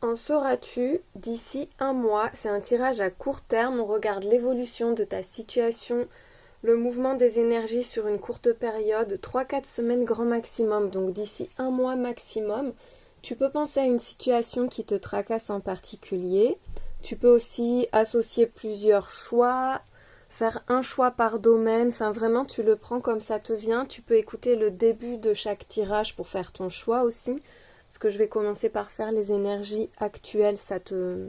En sauras-tu d'ici un mois? C'est un tirage à court terme, on regarde l'évolution de ta situation, le mouvement des énergies sur une courte période, 3-4 semaines grand maximum, donc d'ici un mois maximum. Tu peux penser à une situation qui te tracasse en particulier. Tu peux aussi associer plusieurs choix, faire un choix par domaine, enfin vraiment tu le prends comme ça te vient. Tu peux écouter le début de chaque tirage pour faire ton choix aussi. Parce que je vais commencer par faire les énergies actuelles, ça te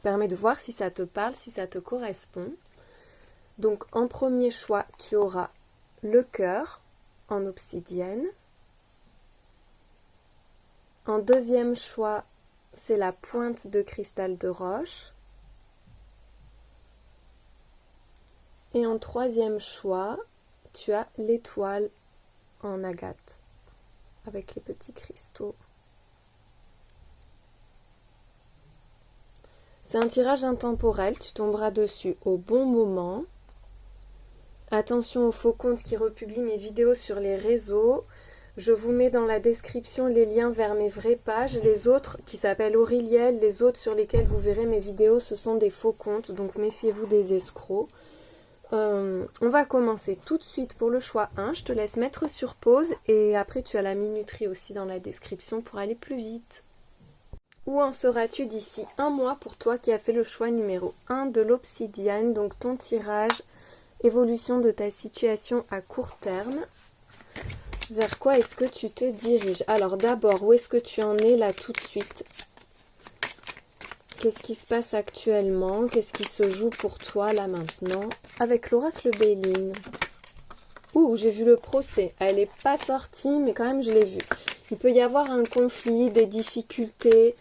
permet de voir si ça te parle, si ça te correspond. Donc en premier choix, tu auras le cœur en obsidienne. En deuxième choix, c'est la pointe de cristal de roche. Et en troisième choix, tu as l'étoile en agate avec les petits cristaux. C'est un tirage intemporel, tu tomberas dessus au bon moment. Attention aux faux comptes qui republient mes vidéos sur les réseaux. Je vous mets dans la description les liens vers mes vraies pages. Les autres, qui s'appellent Auriliel, les autres sur lesquels vous verrez mes vidéos, ce sont des faux comptes, donc méfiez-vous des escrocs. On va commencer tout de suite pour le choix 1. Je te laisse mettre sur pause et après tu as la minuterie aussi dans la description pour aller plus vite. Où en seras-tu d'ici un mois pour toi qui as fait le choix numéro 1 de l'obsidienne, donc ton tirage, évolution de ta situation à court terme. Vers quoi est-ce que tu te diriges? Alors d'abord, où est-ce que tu en es là tout de suite? Qu'est-ce qui se passe actuellement? Qu'est-ce qui se joue pour toi là maintenant? Avec l'oracle Béline. Ouh, j'ai vu le procès. Elle n'est pas sortie, mais quand même je l'ai vu. Il peut y avoir un conflit, des difficultés,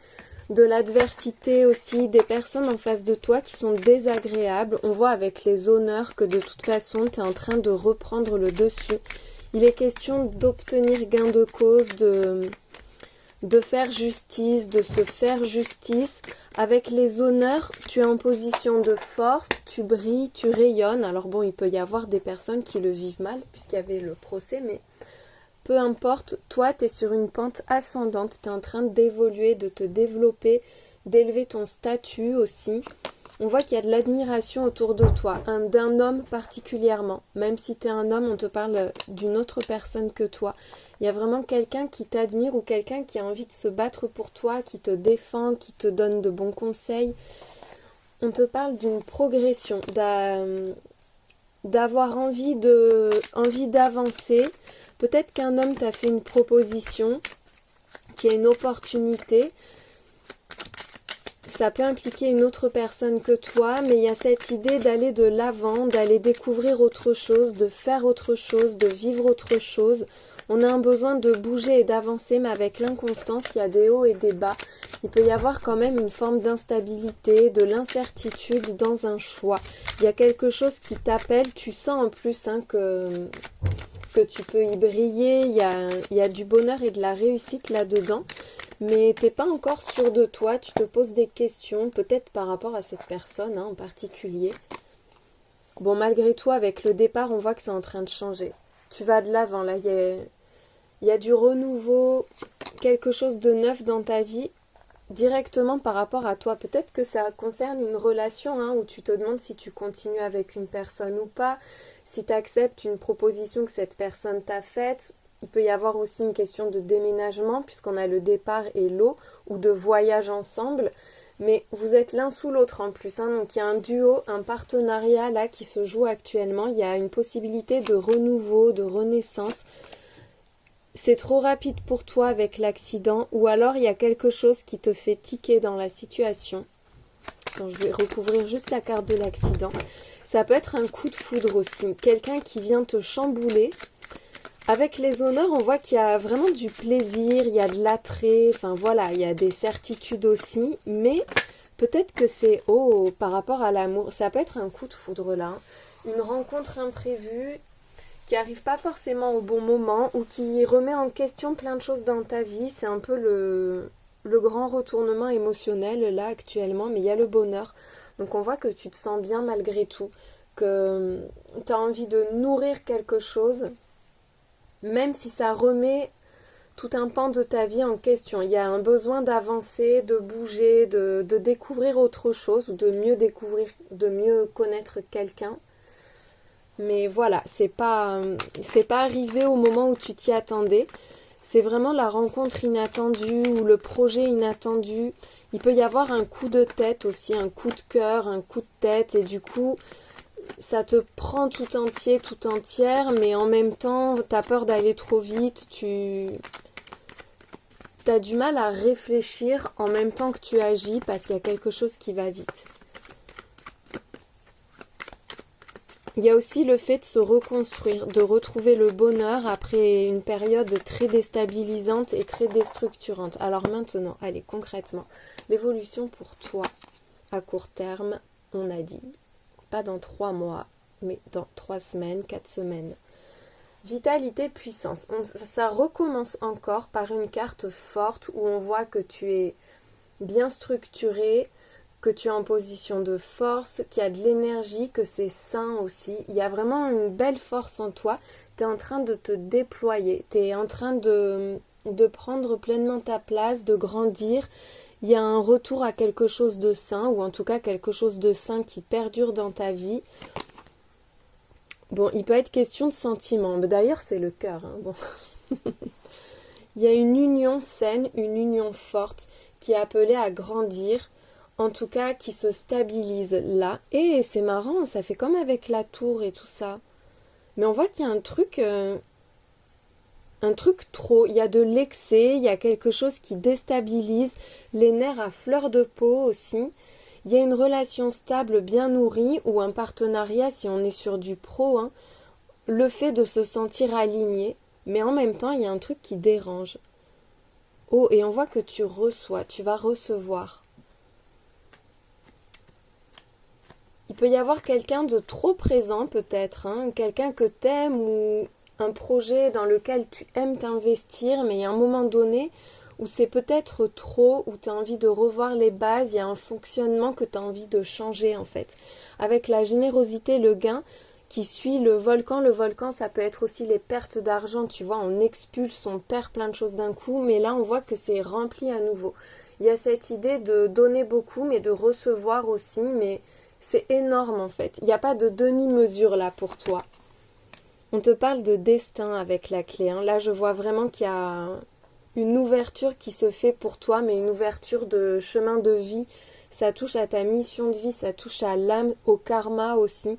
de l'adversité aussi, des personnes en face de toi qui sont désagréables. On voit avec les honneurs que de toute façon, tu es en train de reprendre le dessus. Il est question d'obtenir gain de cause, de faire justice, de se faire justice. Avec les honneurs, tu es en position de force, tu brilles, tu rayonnes. Alors bon, il peut y avoir des personnes qui le vivent mal, puisqu'il y avait le procès, mais peu importe, toi, tu es sur une pente ascendante, tu es en train d'évoluer, de te développer, d'élever ton statut aussi. On voit qu'il y a de l'admiration autour de toi, d'un homme particulièrement. Même si tu es un homme, on te parle d'une autre personne que toi. Il y a vraiment quelqu'un qui t'admire ou quelqu'un qui a envie de se battre pour toi, qui te défend, qui te donne de bons conseils. On te parle d'une progression, d'avoir envie d'avancer. Peut-être qu'un homme t'a fait une proposition, qui est une opportunité. Ça peut impliquer une autre personne que toi, mais il y a cette idée d'aller de l'avant, d'aller découvrir autre chose, de faire autre chose, de vivre autre chose. On a un besoin de bouger et d'avancer, mais avec l'inconstance, il y a des hauts et des bas. Il peut y avoir quand même une forme d'instabilité, de l'incertitude dans un choix. Il y a quelque chose qui t'appelle, tu sens en plus que tu peux y briller, il y a du bonheur et de la réussite là-dedans. Mais t'es pas encore sûr de toi, tu te poses des questions, peut-être par rapport à cette personne en particulier. Bon, malgré tout, avec le départ, on voit que c'est en train de changer. Tu vas de l'avant, là, il y a du renouveau, quelque chose de neuf dans ta vie, directement par rapport à toi. Peut-être que ça concerne une relation où tu te demandes si tu continues avec une personne ou pas, si tu acceptes une proposition que cette personne t'a faite. Il peut y avoir aussi une question de déménagement puisqu'on a le départ et l'eau, ou de voyage ensemble. Mais vous êtes l'un sous l'autre en plus. Donc il y a un duo, un partenariat là qui se joue actuellement. Il y a une possibilité de renouveau, de renaissance. C'est trop rapide pour toi avec l'accident, ou alors il y a quelque chose qui te fait tiquer dans la situation. Donc, je vais recouvrir juste la carte de l'accident. Ça peut être un coup de foudre aussi. Quelqu'un qui vient te chambouler. Avec les honneurs, on voit qu'il y a vraiment du plaisir, il y a de l'attrait, enfin voilà, il y a des certitudes aussi, mais peut-être que c'est par rapport à l'amour, ça peut être un coup de foudre là, une rencontre imprévue qui arrive pas forcément au bon moment ou qui remet en question plein de choses dans ta vie. C'est un peu le grand retournement émotionnel là actuellement, mais il y a le bonheur. Donc on voit que tu te sens bien malgré tout, que tu as envie de nourrir quelque chose. Même si ça remet tout un pan de ta vie en question. Il y a un besoin d'avancer, de bouger, de découvrir autre chose, ou de mieux découvrir, de mieux connaître quelqu'un. Mais voilà, c'est pas arrivé au moment où tu t'y attendais. C'est vraiment la rencontre inattendue ou le projet inattendu. Il peut y avoir un coup de tête aussi, un coup de cœur, un coup de tête, et du coup, ça te prend tout entier, tout entière, mais en même temps, t'as peur d'aller trop vite, t'as du mal à réfléchir en même temps que tu agis parce qu'il y a quelque chose qui va vite. Il y a aussi le fait de se reconstruire, de retrouver le bonheur après une période très déstabilisante et très déstructurante. Alors maintenant, allez, concrètement, l'évolution pour toi à court terme, on a dit, pas dans 3 mois, mais dans 3 semaines, 4 semaines. Vitalité, puissance. Ça recommence encore par une carte forte où on voit que tu es bien structuré, que tu es en position de force, qu'il y a de l'énergie, que c'est sain aussi. Il y a vraiment une belle force en toi. Tu es en train de te déployer. Tu es en train de prendre pleinement ta place, de grandir. Il y a un retour à quelque chose de sain, ou en tout cas quelque chose de sain qui perdure dans ta vie. Bon, il peut être question de sentiments. Mais d'ailleurs, c'est le cœur. Hein. Bon. Il y a une union saine, une union forte qui est appelée à grandir. En tout cas, qui se stabilise là. Et c'est marrant, ça fait comme avec la tour et tout ça. Mais on voit qu'il y a un truc trop. Il y a de l'excès, il y a quelque chose qui déstabilise, les nerfs à fleur de peau aussi. Il y a une relation stable, bien nourrie, ou un partenariat, si on est sur du pro, hein, le fait de se sentir aligné, mais en même temps, il y a un truc qui dérange. Oh, et on voit que tu reçois, tu vas recevoir. Il peut y avoir quelqu'un de trop présent peut-être, hein, quelqu'un que t'aimes ou un projet dans lequel tu aimes t'investir, mais il y a un moment donné où c'est peut-être trop, où tu as envie de revoir les bases, il y a un fonctionnement que tu as envie de changer en fait. Avec la générosité, le gain qui suit le volcan ça peut être aussi les pertes d'argent, tu vois, on expulse, on perd plein de choses d'un coup, mais là on voit que c'est rempli à nouveau. Il y a cette idée de donner beaucoup, mais de recevoir aussi, mais c'est énorme en fait. Il n'y a pas de demi-mesure là pour toi. On te parle de destin avec la clé. Hein. Là, je vois vraiment qu'il y a une ouverture qui se fait pour toi, mais une ouverture de chemin de vie. Ça touche à ta mission de vie, ça touche à l'âme, au karma aussi.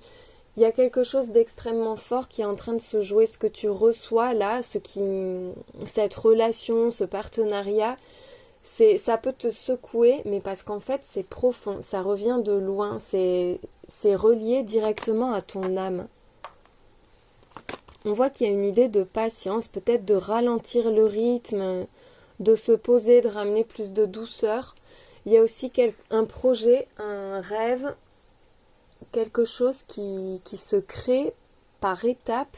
Il y a quelque chose d'extrêmement fort qui est en train de se jouer. Ce que tu reçois là, cette relation, ce partenariat, ça peut te secouer, mais parce qu'en fait c'est profond, ça revient de loin, c'est relié directement à ton âme. On voit qu'il y a une idée de patience, peut-être de ralentir le rythme, de se poser, de ramener plus de douceur. Il y a aussi un projet, un rêve, quelque chose qui se crée par étapes,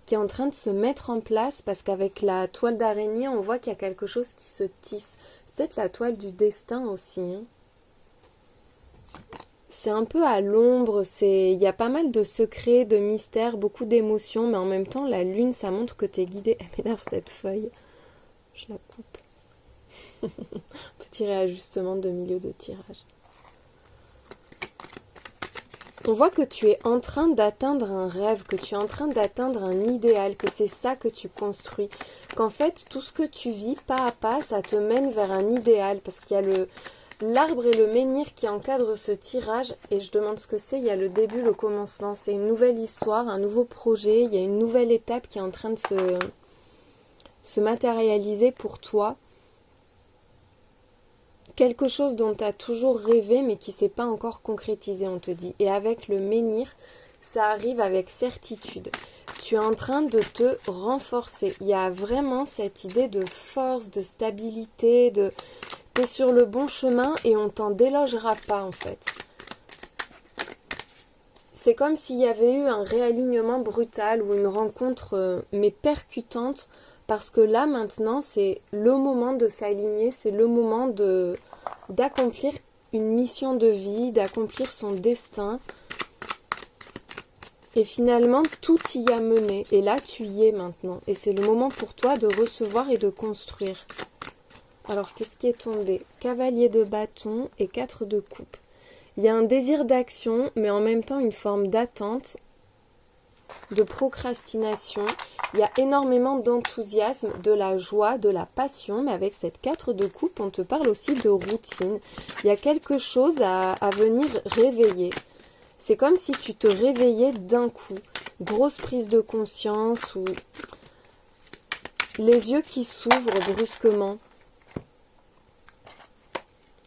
qui est en train de se mettre en place parce qu'avec la toile d'araignée, on voit qu'il y a quelque chose qui se tisse. C'est peut-être la toile du destin aussi. Hein. C'est un peu à l'ombre, il y a pas mal de secrets, de mystères, beaucoup d'émotions, mais en même temps, la lune, ça montre que t'es guidé. Elle m'énerve cette feuille. Je la coupe. Petit réajustement de milieu de tirage. On voit que tu es en train d'atteindre un rêve, que tu es en train d'atteindre un idéal, que c'est ça que tu construis. Qu'en fait, tout ce que tu vis pas à pas, ça te mène vers un idéal. Parce qu'il y a l'arbre et le menhir qui encadrent ce tirage. Et je demande ce que c'est. Il y a le début, le commencement. C'est une nouvelle histoire, un nouveau projet. Il y a une nouvelle étape qui est en train de se matérialiser pour toi. Quelque chose dont tu as toujours rêvé mais qui ne s'est pas encore concrétisé, on te dit. Et avec le menhir, ça arrive avec certitude. Tu es en train de te renforcer. Il y a vraiment cette idée de force, de stabilité, tu es sur le bon chemin et on t'en délogera pas en fait. C'est comme s'il y avait eu un réalignement brutal ou une rencontre mais percutante. Parce que là, maintenant, c'est le moment de s'aligner, c'est le moment d'accomplir une mission de vie, d'accomplir son destin. Et finalement, tout y a mené. Et là, tu y es maintenant. Et c'est le moment pour toi de recevoir et de construire. Alors, qu'est-ce qui est tombé? Cavalier de bâton et 4 de coupe. Il y a un désir d'action, mais en même temps une forme d'attente, de procrastination. Il y a énormément d'enthousiasme, de la joie, de la passion, mais avec cette 4 de coupe, on te parle aussi de routine. Il y a quelque chose à venir réveiller. C'est comme si tu te réveillais d'un coup. Grosse prise de conscience ou les yeux qui s'ouvrent brusquement.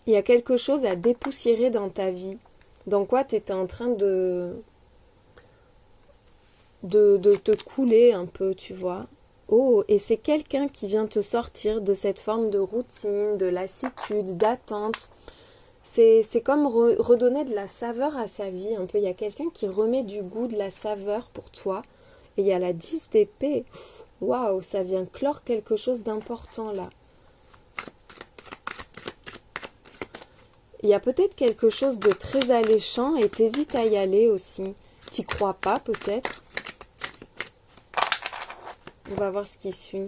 Il y a quelque chose à dépoussiérer dans ta vie. Dans quoi tu étais en train de te couler un peu, tu vois. Oh, et c'est quelqu'un qui vient te sortir de cette forme de routine, de lassitude, d'attente. C'est comme redonner de la saveur à sa vie un peu. Il y a quelqu'un qui remet du goût, de la saveur pour toi. Et il y a la 10 d'épée. Waouh, ça vient clore quelque chose d'important là. Il y a peut-être quelque chose de très alléchant et t'hésites à y aller aussi. T'y crois pas peut-être. On va voir ce qui suit.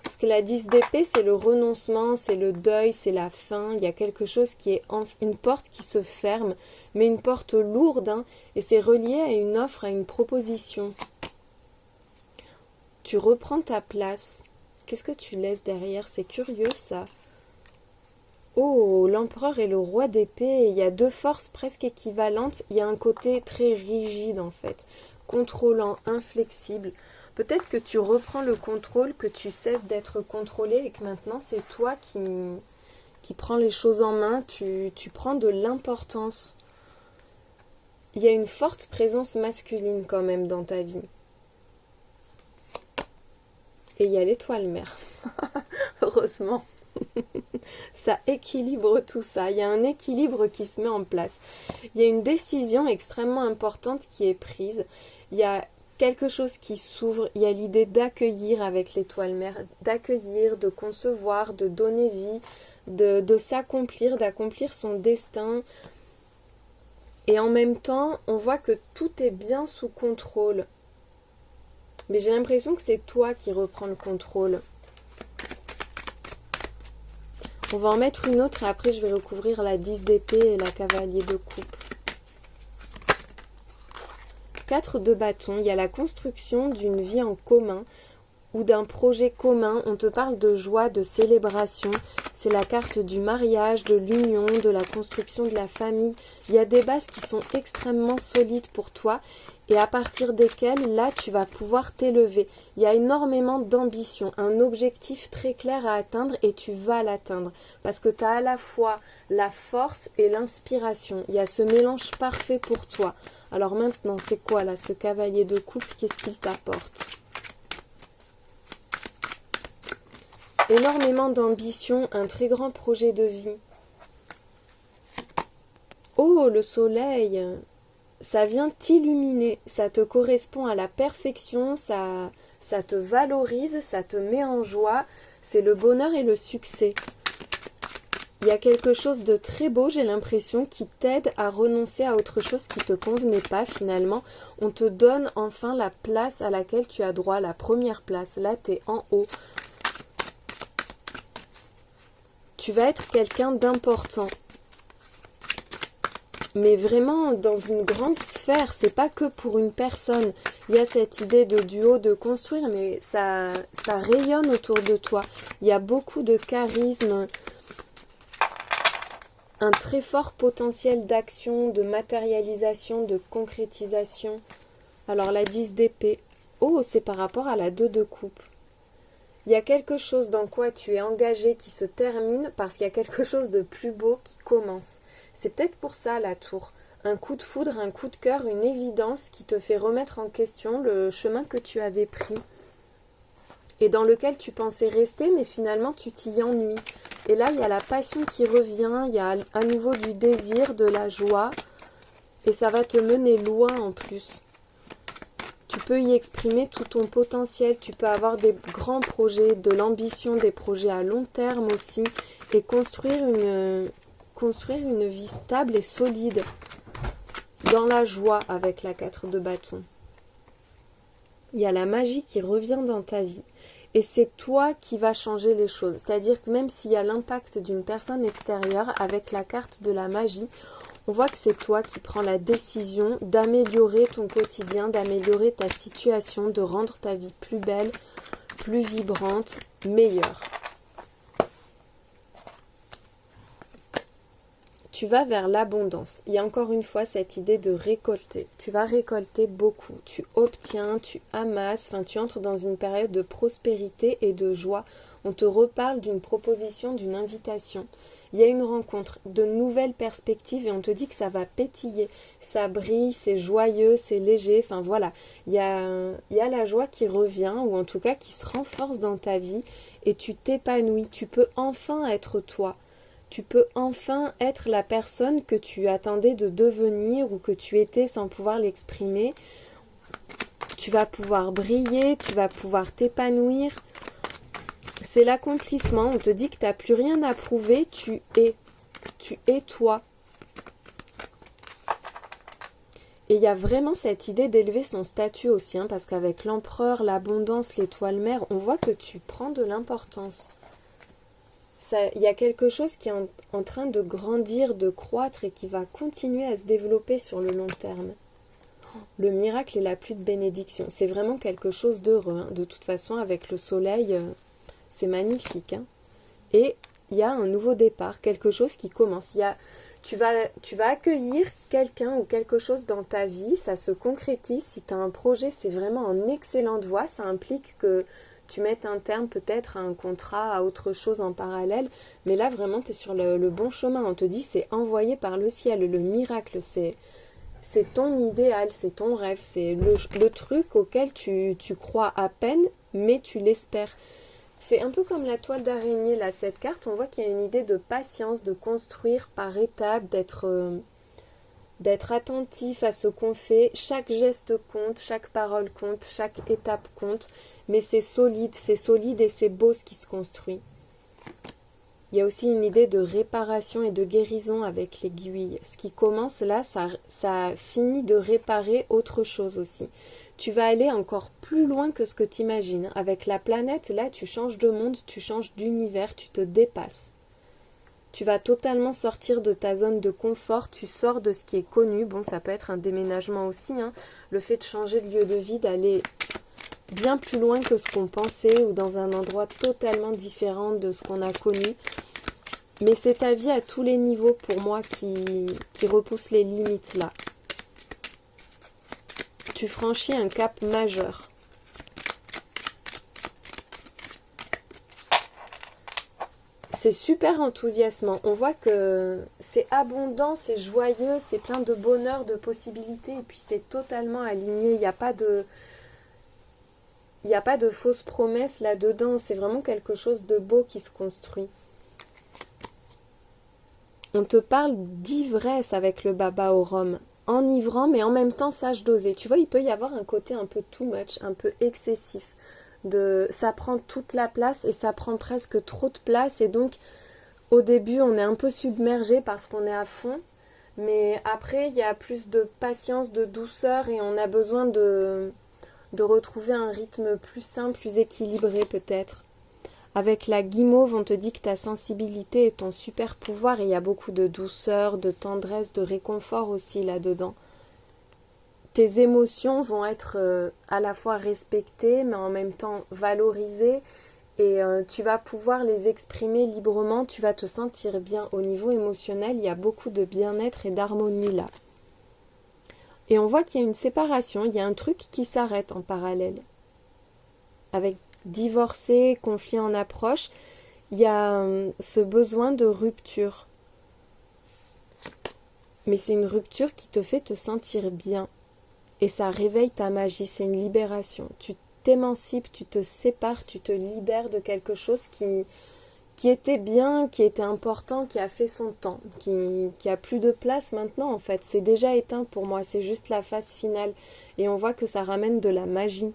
Parce que la 10 d'épée, c'est le renoncement, c'est le deuil, c'est la fin. Il y a quelque chose qui est une porte qui se ferme, mais une porte lourde, hein, et c'est relié à une offre, à une proposition. Tu reprends ta place. Qu'est-ce que tu laisses derrière? C'est curieux ça. Oh, l'empereur et le roi d'épée, il y a 2 forces presque équivalentes. Il y a un côté très rigide en fait, contrôlant, inflexible. Peut-être que tu reprends le contrôle, que tu cesses d'être contrôlé et que maintenant c'est toi qui prends les choses en main, tu prends de l'importance. Il y a une forte présence masculine quand même dans ta vie. Et il y a l'étoile mère. Heureusement. Ça équilibre tout ça. Il y a un équilibre qui se met en place. Il y a une décision extrêmement importante qui est prise. Il y a quelque chose qui s'ouvre. Il y a l'idée d'accueillir avec l'étoile mère, d'accueillir, de concevoir, de donner vie, de s'accomplir, d'accomplir son destin. Et en même temps, on voit que tout est bien sous contrôle. Mais j'ai l'impression que c'est toi qui reprends le contrôle. On va en mettre une autre et après je vais recouvrir la 10 d'épée et la cavalier de coupe. 4 de bâton, il y a la construction d'une vie en commun ou d'un projet commun. On te parle de joie, de célébration. C'est la carte du mariage, de l'union, de la construction de la famille. Il y a des bases qui sont extrêmement solides pour toi et à partir desquelles, là, tu vas pouvoir t'élever. Il y a énormément d'ambition, un objectif très clair à atteindre et tu vas l'atteindre. Parce que tu as à la fois la force et l'inspiration. Il y a ce mélange parfait pour toi. Alors maintenant, c'est quoi là, ce cavalier de coupe? Qu'est-ce qu'il t'apporte? Énormément d'ambition, un très grand projet de vie. Oh, le soleil! Ça vient t'illuminer, ça te correspond à la perfection, ça te valorise, ça te met en joie. C'est le bonheur et le succès. Il y a quelque chose de très beau, j'ai l'impression, qui t'aide à renoncer à autre chose qui ne te convenait pas finalement. On te donne enfin la place à laquelle tu as droit, la première place. Là, tu es en haut. Tu vas être quelqu'un d'important. Mais vraiment dans une grande sphère, c'est pas que pour une personne. Il y a cette idée de duo, de construire, mais ça rayonne autour de toi. Il y a beaucoup de charisme, un très fort potentiel d'action, de matérialisation, de concrétisation. Alors la 10 d'épée, oh, c'est par rapport à la 2 de coupe. Il y a quelque chose dans quoi tu es engagé qui se termine parce qu'il y a quelque chose de plus beau qui commence. C'est peut-être pour ça la tour. Un coup de foudre, un coup de cœur, une évidence qui te fait remettre en question le chemin que tu avais pris et dans lequel tu pensais rester, mais finalement tu t'y ennuies. Et là, il y a la passion qui revient, il y a à nouveau du désir, de la joie, et ça va te mener loin en plus. Tu peux y exprimer tout ton potentiel, tu peux avoir des grands projets, de l'ambition, des projets à long terme aussi, et construire une vie stable et solide. dans la joie avec la 4 de bâton. Il y a la magie qui revient dans ta vie. Et c'est toi qui vas changer les choses. C'est-à-dire que même s'il y a l'impact d'une personne extérieure, avec la carte de la magie, on voit que c'est toi qui prends la décision d'améliorer ton quotidien, d'améliorer ta situation, de rendre ta vie plus belle, plus vibrante, meilleure. Tu vas vers l'abondance. Il y a encore une fois cette idée de récolter. Tu vas récolter beaucoup. Tu obtiens, tu amasses, enfin tu entres dans une période de prospérité et de joie. On te reparle d'une proposition, d'une invitation. Il y a une rencontre, de nouvelles perspectives et on te dit que ça va pétiller. Ça brille, c'est joyeux, c'est léger. Enfin voilà, il y a la joie qui revient ou en tout cas qui se renforce dans ta vie et tu t'épanouis. Tu peux enfin être toi. Tu peux enfin être la personne que tu attendais de devenir ou que tu étais sans pouvoir l'exprimer. Tu vas pouvoir briller, tu vas pouvoir t'épanouir. C'est l'accomplissement. On te dit que tu n'as plus rien à prouver. Tu es toi. Et il y a vraiment cette idée d'élever son statut aussi, hein, parce qu'avec l'empereur, l'abondance, l'étoile mère, on voit que tu prends de l'importance. Il y a quelque chose qui est en train de grandir, de croître et qui va continuer à se développer sur le long terme. Le miracle et la pluie de bénédiction, c'est vraiment quelque chose d'heureux. Hein. De toute façon, avec le soleil, c'est magnifique. Hein. Et il y a un nouveau départ, quelque chose qui commence. Tu vas accueillir quelqu'un ou quelque chose dans ta vie, ça se concrétise. Si tu as un projet, c'est vraiment en excellente voie. Ça implique que tu mettes un terme peut-être à un contrat, à autre chose en parallèle. Mais là, vraiment, tu es sur le bon chemin. On te dit, c'est envoyé par le ciel. Le miracle, c'est ton idéal, c'est ton rêve. C'est le truc auquel tu crois à peine, mais tu l'espères. C'est un peu comme la toile d'araignée, là, cette carte. On voit qu'il y a une idée de patience, de construire par étapes, d'être attentif à ce qu'on fait. Chaque geste compte, chaque parole compte, chaque étape compte. Mais c'est solide et c'est beau ce qui se construit. Il y a aussi une idée de réparation et de guérison avec l'aiguille. Ce qui commence là, ça finit de réparer autre chose aussi. Tu vas aller encore plus loin que ce que tu imagines. Avec la planète, là, tu changes de monde, tu changes d'univers, tu te dépasses. Tu vas totalement sortir de ta zone de confort, tu sors de ce qui est connu. Bon, ça peut être un déménagement aussi, hein. Le fait de changer de lieu de vie, d'aller bien plus loin que ce qu'on pensait ou dans un endroit totalement différent de ce qu'on a connu. Mais c'est ta vie à tous les niveaux pour moi qui repousse les limites là. Tu franchis un cap majeur. C'est super enthousiasmant. On voit que c'est abondant, c'est joyeux, c'est plein de bonheur, de possibilités. Et puis c'est totalement aligné. Il n'y a pas de fausses promesses là-dedans. C'est vraiment quelque chose de beau qui se construit. On te parle d'ivresse avec le baba au rhum. Enivrant, mais en même temps sage doser. Tu vois, il peut y avoir un côté un peu too much, un peu excessif. Ça prend toute la place et ça prend presque trop de place. Et donc, au début, on est un peu submergé parce qu'on est à fond. Mais après, il y a plus de patience, de douceur et on a besoin de retrouver un rythme plus simple, plus équilibré peut-être. Avec la guimauve, on te dit que ta sensibilité est ton super pouvoir et il y a beaucoup de douceur, de tendresse, de réconfort aussi là-dedans. Tes émotions vont être à la fois respectées mais en même temps valorisées et tu vas pouvoir les exprimer librement, tu vas te sentir bien au niveau émotionnel, il y a beaucoup de bien-être et d'harmonie là. Et on voit qu'il y a une séparation, il y a un truc qui s'arrête en parallèle. Avec divorcé, conflit en approche, il y a ce besoin de rupture. Mais c'est une rupture qui te fait te sentir bien. Et ça réveille ta magie, c'est une libération. Tu t'émancipes, tu te sépares, tu te libères de quelque chose qui était bien, qui était important, qui a fait son temps, qui a plus de place maintenant en fait. C'est déjà éteint pour moi, c'est juste la phase finale. Et on voit que ça ramène de la magie.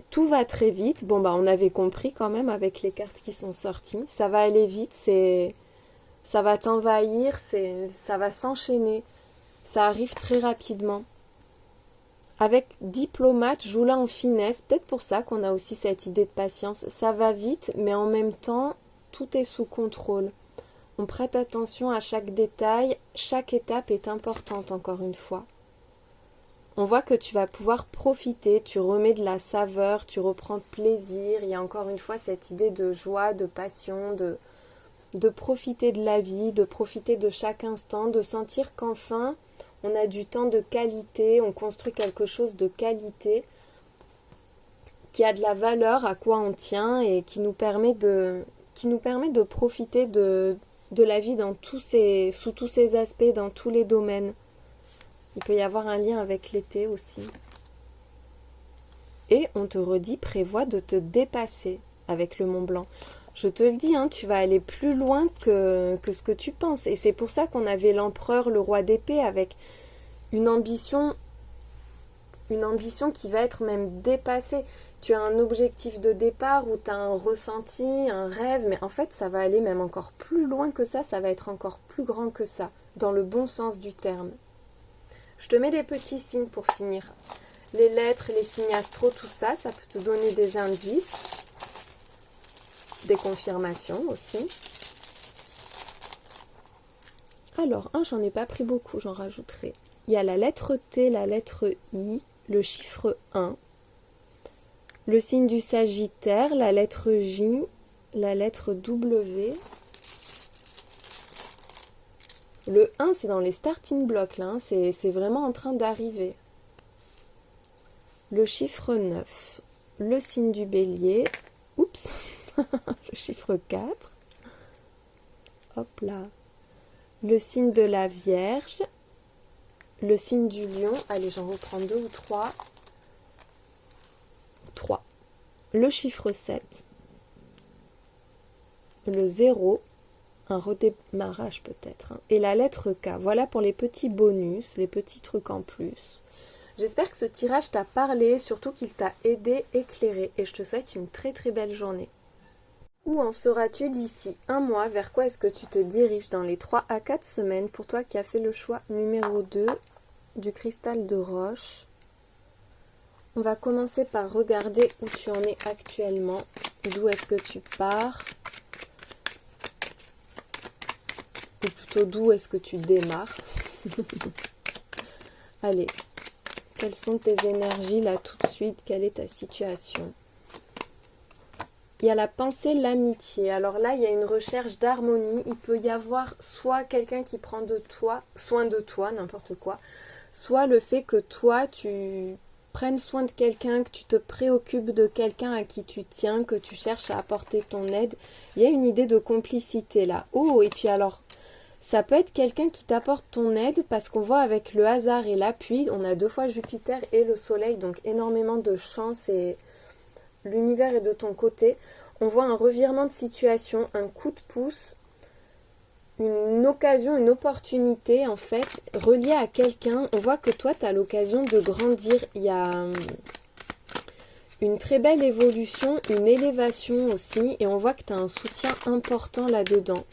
Tout va très vite. Bon, on avait compris quand même avec les cartes qui sont sorties. Ça va aller vite, c'est ça va t'envahir, ça va s'enchaîner. Ça arrive très rapidement. Avec diplomate, joue-la en finesse. Peut-être pour ça qu'on a aussi cette idée de patience. Ça va vite, mais en même temps, tout est sous contrôle. On prête attention à chaque détail. Chaque étape est importante, encore une fois. On voit que tu vas pouvoir profiter. Tu remets de la saveur, tu reprends plaisir. Il y a encore une fois cette idée de joie, de passion, de profiter de la vie, de profiter de chaque instant, de sentir qu'enfin, on a du temps de qualité, on construit quelque chose de qualité, qui a de la valeur, à quoi on tient et qui nous permet de profiter de la vie sous tous ses aspects, dans tous les domaines. Il peut y avoir un lien avec l'été aussi. Et on te redit, prévois de te dépasser avec le Mont Blanc. Je te le dis, hein, tu vas aller plus loin que ce que tu penses. Et c'est pour ça qu'on avait l'empereur, le roi d'épée, avec une ambition qui va être même dépassée. Tu as un objectif de départ où tu as un ressenti, un rêve, mais en fait ça va aller même encore plus loin que ça va être encore plus grand que ça, dans le bon sens du terme. Je te mets des petits signes pour finir. Les lettres, les signes astro, tout ça, ça peut te donner des indices, des confirmations aussi. Alors, j'en ai pas pris beaucoup, j'en rajouterai. Il y a la lettre T, la lettre I, le chiffre 1, le signe du Sagittaire, la lettre J, la lettre W. Le 1, c'est dans les starting blocks, là, hein, c'est vraiment en train d'arriver. Le chiffre 9, le signe du Bélier, oups, le chiffre 4, hop là, le signe de la Vierge, le signe du Lion, allez j'en reprends 2 ou 3, 3, le chiffre 7, le 0, un redémarrage peut-être, hein, et la lettre K. Voilà pour les petits bonus, les petits trucs en plus. J'espère que ce tirage t'a parlé, surtout qu'il t'a aidé, éclairé, et je te souhaite une très très belle journée. Où en seras-tu d'ici un mois? Vers quoi est-ce que tu te diriges dans les 3 à 4 semaines pour toi qui as fait le choix numéro 2 du cristal de roche? On va commencer par regarder où tu en es actuellement, d'où est-ce que tu pars, ou plutôt d'où est-ce que tu démarres. Allez, quelles sont tes énergies là tout de suite? Quelle est ta situation? Il y a la pensée, l'amitié. Alors là, il y a une recherche d'harmonie. Il peut y avoir soit quelqu'un qui prend soin de toi, n'importe quoi, soit le fait que toi, tu prennes soin de quelqu'un, que tu te préoccupes de quelqu'un à qui tu tiens, que tu cherches à apporter ton aide. Il y a une idée de complicité là. Oh, et puis alors, ça peut être quelqu'un qui t'apporte ton aide parce qu'on voit avec le hasard et l'appui, on a 2 fois Jupiter et le Soleil, donc énormément de chance et l'univers est de ton côté. On voit un revirement de situation, un coup de pouce, une occasion, une opportunité en fait, reliée à quelqu'un. On voit que toi, tu as l'occasion de grandir. Il y a une très belle évolution, une élévation aussi, et on voit que tu as un soutien important là-dedans.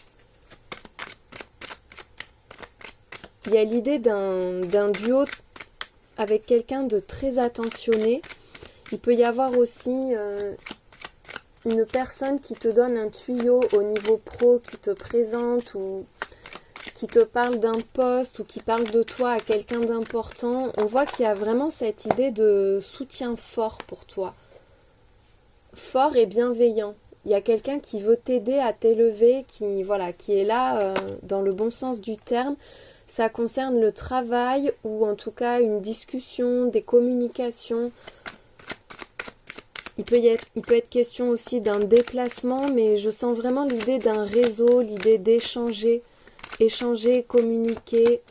Il y a l'idée d'un duo avec quelqu'un de très attentionné. Il peut y avoir aussi une personne qui te donne un tuyau au niveau pro, qui te présente ou qui te parle d'un poste ou qui parle de toi à quelqu'un d'important. On voit qu'il y a vraiment cette idée de soutien fort pour toi. Fort et bienveillant. Il y a quelqu'un qui veut t'aider à t'élever, qui est là dans le bon sens du terme. Ça concerne le travail ou en tout cas une discussion, des communications. Il peut être question aussi d'un déplacement, mais je sens vraiment l'idée d'un réseau, l'idée d'échanger, communiquer.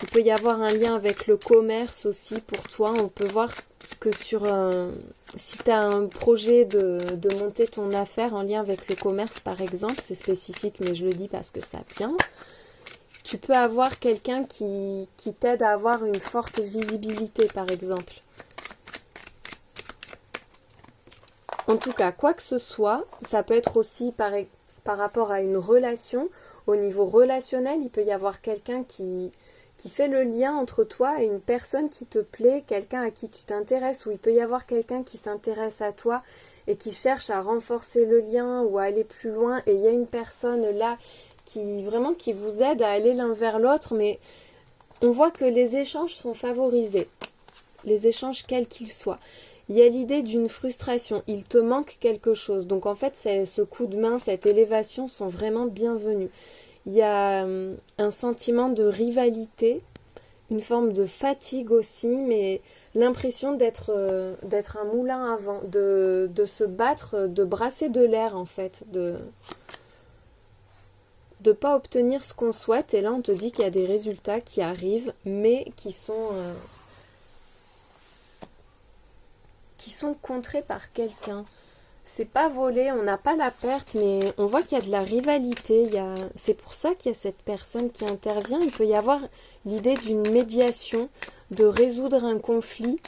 Il peut y avoir un lien avec le commerce aussi pour toi. On peut voir que si tu as un projet de monter ton affaire en lien avec le commerce par exemple, c'est spécifique mais je le dis parce que ça vient. Tu peux avoir quelqu'un qui t'aide à avoir une forte visibilité par exemple. En tout cas, quoi que ce soit, ça peut être aussi par par rapport à une relation. Au niveau relationnel, il peut y avoir quelqu'un qui fait le lien entre toi et une personne qui te plaît, quelqu'un à qui tu t'intéresses, ou il peut y avoir quelqu'un qui s'intéresse à toi et qui cherche à renforcer le lien ou à aller plus loin, et il y a une personne là qui vous aide à aller l'un vers l'autre, mais on voit que les échanges sont favorisés, les échanges quels qu'ils soient. Il y a l'idée d'une frustration, il te manque quelque chose, donc en fait ce coup de main, cette élévation sont vraiment bienvenus. Il y a un sentiment de rivalité, une forme de fatigue aussi, mais l'impression d'être un moulin à vent, de se battre, de brasser de l'air en fait, de pas obtenir ce qu'on souhaite. Et là on te dit qu'il y a des résultats qui arrivent, mais qui sont contrés par quelqu'un. C'est pas volé, on n'a pas la perte, mais on voit qu'il y a de la rivalité. C'est pour ça qu'il y a cette personne qui intervient. Il peut y avoir l'idée d'une médiation, de résoudre un conflit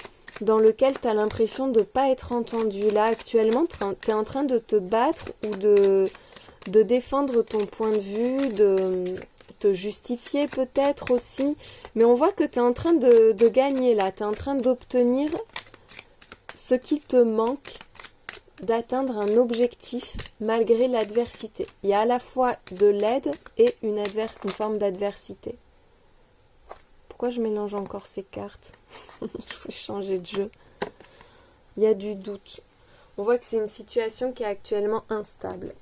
dans lequel tu as l'impression de ne pas être entendu. Là, actuellement, tu es en train de te battre ou de défendre ton point de vue, de te justifier peut-être aussi. Mais on voit que tu es en train de gagner là, tu es en train d'obtenir ce qui te manque, d'atteindre un objectif malgré l'adversité. Il y a à la fois de l'aide et une forme d'adversité. Pourquoi je mélange encore ces cartes? Je vais changer de jeu. Il y a du doute. On voit que c'est une situation qui est actuellement instable.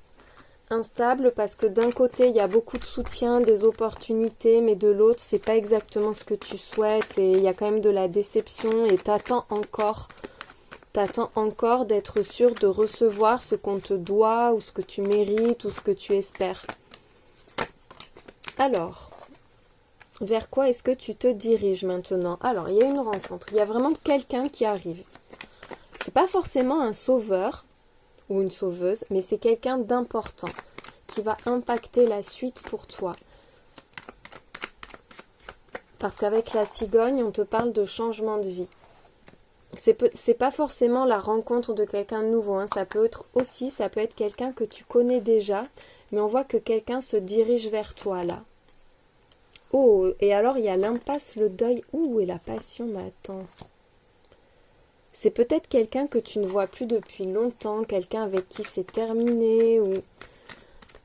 Instable parce que d'un côté, il y a beaucoup de soutien, des opportunités, mais de l'autre, c'est pas exactement ce que tu souhaites et il y a quand même de la déception et t'attends encore d'être sûr de recevoir ce qu'on te doit ou ce que tu mérites ou ce que tu espères. Alors, vers quoi est-ce que tu te diriges maintenant? Alors, il y a une rencontre, il y a vraiment quelqu'un qui arrive. C'est pas forcément un sauveur ou une sauveuse, mais c'est quelqu'un d'important qui va impacter la suite pour toi. Parce qu'avec la cigogne, on te parle de changement de vie. C'est pas forcément la rencontre de quelqu'un de nouveau, hein. Ça peut être quelqu'un que tu connais déjà, mais on voit que quelqu'un se dirige vers toi là. Oh, et alors il y a l'impasse, le deuil, et la passion, mais attends. C'est peut-être quelqu'un que tu ne vois plus depuis longtemps, quelqu'un avec qui c'est terminé, ou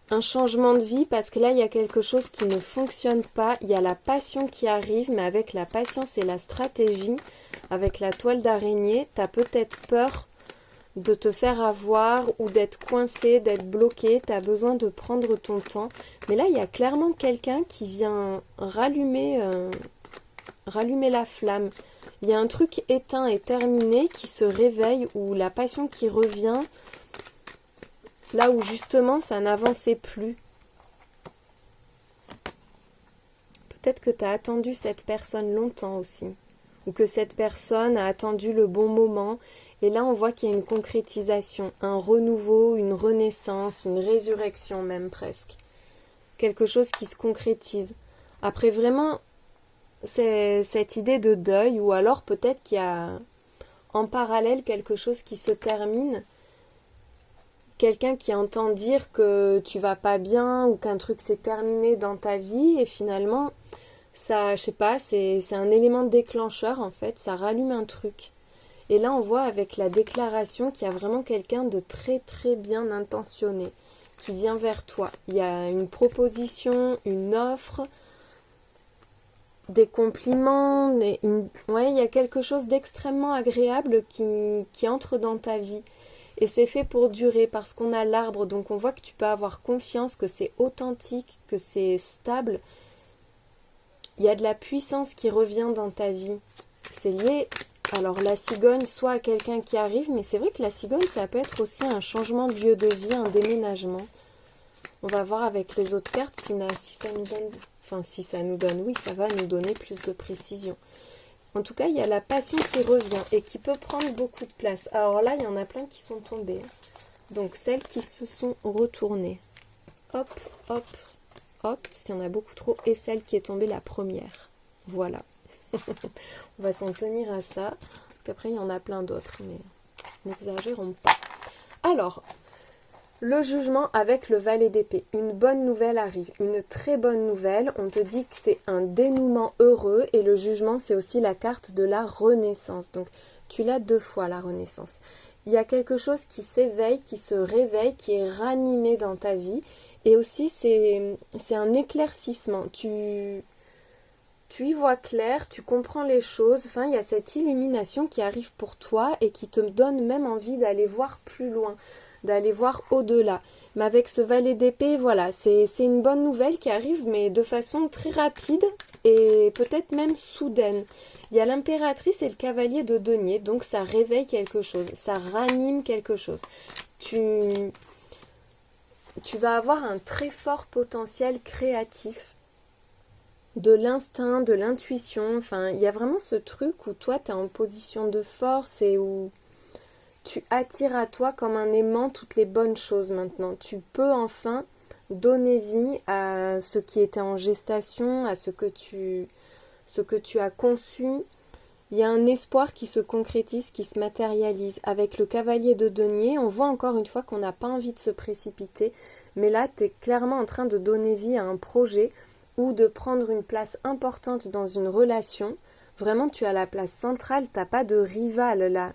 un changement de vie, parce que là il y a quelque chose qui ne fonctionne pas, il y a la passion qui arrive, mais avec la patience et la stratégie, avec la toile d'araignée, tu as peut-être peur de te faire avoir ou d'être coincé, d'être bloqué, tu as besoin de prendre ton temps. Mais là, il y a clairement quelqu'un qui vient rallumer la flamme. Il y a un truc éteint et terminé qui se réveille, ou la passion qui revient, là où justement ça n'avançait plus. Peut-être que tu as attendu cette personne longtemps aussi, ou que cette personne a attendu le bon moment. Et là, on voit qu'il y a une concrétisation, un renouveau, une renaissance, une résurrection même presque. Quelque chose qui se concrétise. Après vraiment, c'est cette idée de deuil, ou alors peut-être qu'il y a en parallèle quelque chose qui se termine. Quelqu'un qui entend dire que tu vas pas bien ou qu'un truc s'est terminé dans ta vie et finalement, ça, je sais pas, c'est un élément déclencheur en fait, ça rallume un truc. Et là, on voit avec la déclaration qu'il y a vraiment quelqu'un de très très bien intentionné qui vient vers toi. Il y a une proposition, une offre, des compliments, il y a quelque chose d'extrêmement agréable qui entre dans ta vie. Et c'est fait pour durer parce qu'on a l'arbre, donc on voit que tu peux avoir confiance, que c'est authentique, que c'est stable. Il y a de la puissance qui revient dans ta vie. C'est lié... Alors la cigogne, soit à quelqu'un qui arrive, mais c'est vrai que la cigogne, ça peut être aussi un changement de lieu de vie, un déménagement. On va voir avec les autres cartes si ça nous donne... Enfin, si ça nous donne, oui, ça va nous donner plus de précision. En tout cas, il y a la passion qui revient et qui peut prendre beaucoup de place. Alors là, il y en a plein qui sont tombées. Donc, celles qui se sont retournées. Hop, hop, hop, parce qu'il y en a beaucoup trop. Et celle qui est tombée la première. Voilà. On va s'en tenir à ça. Parce qu'après, il y en a plein d'autres. Mais n'exagérons pas. Alors, Le jugement avec le valet d'épée. Une bonne nouvelle arrive, une très bonne nouvelle. On te dit que c'est un dénouement heureux et le jugement, c'est aussi la carte de la renaissance. Donc, tu l'as 2 fois, la renaissance. Il y a quelque chose qui s'éveille, qui se réveille, qui est ranimé dans ta vie. Et aussi, c'est un éclaircissement. Tu y vois clair, tu comprends les choses. Enfin, il y a cette illumination qui arrive pour toi et qui te donne même envie d'aller voir plus loin, d'aller voir au-delà. Mais avec ce valet d'épée, voilà, c'est une bonne nouvelle qui arrive, mais de façon très rapide et peut-être même soudaine. Il y a l'impératrice et le cavalier de denier, donc ça réveille quelque chose, ça ranime quelque chose. Tu vas avoir un très fort potentiel créatif, de l'instinct, de l'intuition. Enfin, il y a vraiment ce truc où toi, tu es en position de force et où tu attires à toi comme un aimant toutes les bonnes choses maintenant. Tu peux enfin donner vie à ce qui était en gestation, à ce que tu as conçu. Il y a un espoir qui se concrétise, qui se matérialise. Avec le cavalier de denier, on voit encore une fois qu'on n'a pas envie de se précipiter, mais là, tu es clairement en train de donner vie à un projet ou de prendre une place importante dans une relation. Vraiment, tu as la place centrale, tu n'as pas de rival là.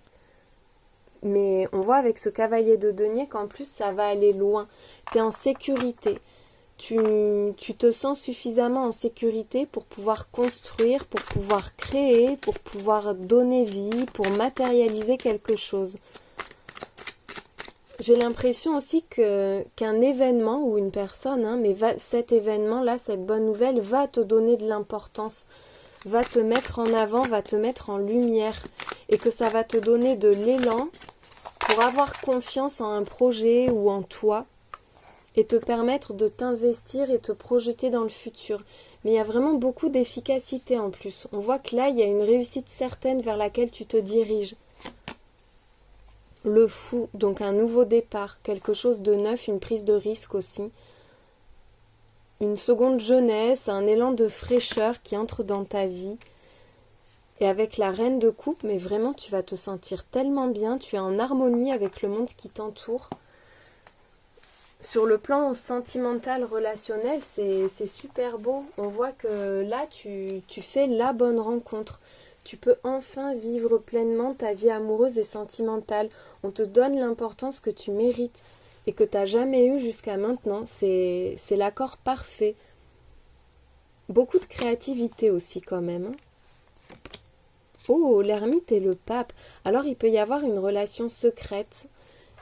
Mais on voit avec ce cavalier de denier qu'en plus, ça va aller loin. Tu es en sécurité. Tu te sens suffisamment en sécurité pour pouvoir construire, pour pouvoir créer, pour pouvoir donner vie, pour matérialiser quelque chose. J'ai l'impression aussi qu'un événement ou une personne, cet événement-là, cette bonne nouvelle, va te donner de l'importance, va te mettre en avant, va te mettre en lumière et que ça va te donner de l'élan pour avoir confiance en un projet ou en toi et te permettre de t'investir et te projeter dans le futur. Mais il y a vraiment beaucoup d'efficacité en plus. On voit que là, il y a une réussite certaine vers laquelle tu te diriges. Le fou, donc un nouveau départ, quelque chose de neuf, une prise de risque aussi. Une seconde jeunesse, un élan de fraîcheur qui entre dans ta vie. Et avec la reine de coupe, mais vraiment tu vas te sentir tellement bien, tu es en harmonie avec le monde qui t'entoure. Sur le plan sentimental, relationnel, c'est super beau. On voit que là, tu fais la bonne rencontre. Tu peux enfin vivre pleinement ta vie amoureuse et sentimentale. On te donne l'importance que tu mérites et que tu n'as jamais eu jusqu'à maintenant. C'est l'accord parfait. Beaucoup de créativité aussi quand même. Oh, l'ermite et le pape. Alors il peut y avoir une relation secrète.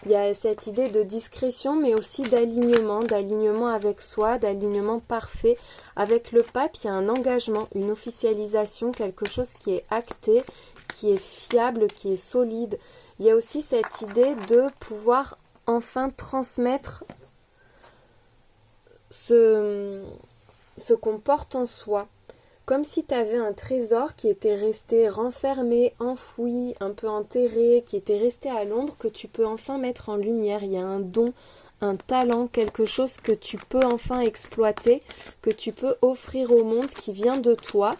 Il y a cette idée de discrétion, mais aussi d'alignement avec soi, d'alignement parfait. Avec le pape, il y a un engagement, une officialisation, quelque chose qui est acté, qui est fiable, qui est solide. Il y a aussi cette idée de pouvoir enfin transmettre ce qu'on porte en soi. Comme si tu avais un trésor qui était resté renfermé, enfoui, un peu enterré, qui était resté à l'ombre, que tu peux enfin mettre en lumière. Il y a un don, un talent, quelque chose que tu peux enfin exploiter, que tu peux offrir au monde qui vient de toi.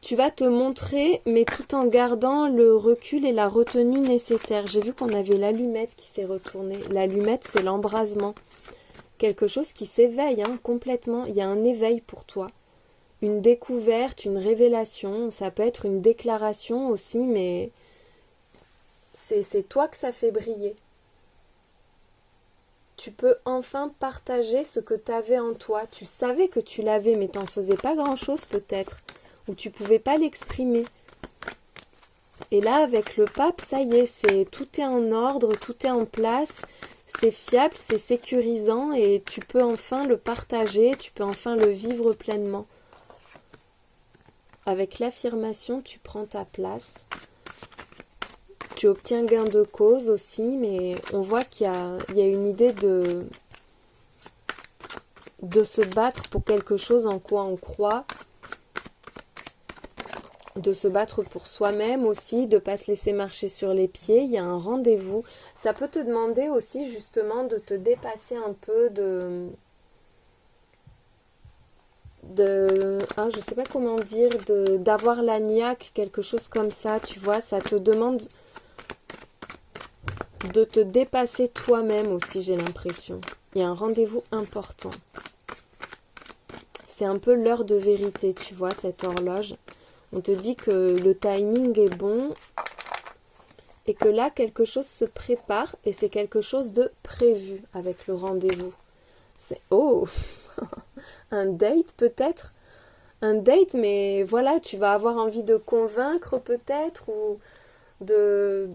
Tu vas te montrer, mais tout en gardant le recul et la retenue nécessaire. J'ai vu qu'on avait l'allumette qui s'est retournée. L'allumette, c'est l'embrasement. Quelque chose qui s'éveille complètement. Il y a un éveil pour toi. Une découverte, une révélation, ça peut être une déclaration aussi, mais c'est toi que ça fait briller. Tu peux enfin partager ce que tu avais en toi. Tu savais que tu l'avais, mais tu n'en faisais pas grand-chose peut-être, ou tu ne pouvais pas l'exprimer. Et là, avec le pape, ça y est, tout est en ordre, tout est en place, c'est fiable, c'est sécurisant, et tu peux enfin le partager, tu peux enfin le vivre pleinement. Avec l'affirmation, tu prends ta place. Tu obtiens gain de cause aussi, mais on voit qu'il y a une idée de se battre pour quelque chose en quoi on croit, de se battre pour soi-même aussi, de ne pas se laisser marcher sur les pieds. Il y a un rendez-vous. Ça peut te demander aussi justement de te dépasser un peu je sais pas comment dire, d'avoir la niaque, quelque chose comme ça, tu vois, ça te demande de te dépasser toi-même aussi, j'ai l'impression. Il y a un rendez-vous important. C'est un peu l'heure de vérité, tu vois, cette horloge. On te dit que le timing est bon et que là, quelque chose se prépare et c'est quelque chose de prévu avec le rendez-vous. C'est... Oh un date peut-être? Un date, mais voilà, tu vas avoir envie de convaincre peut-être ou de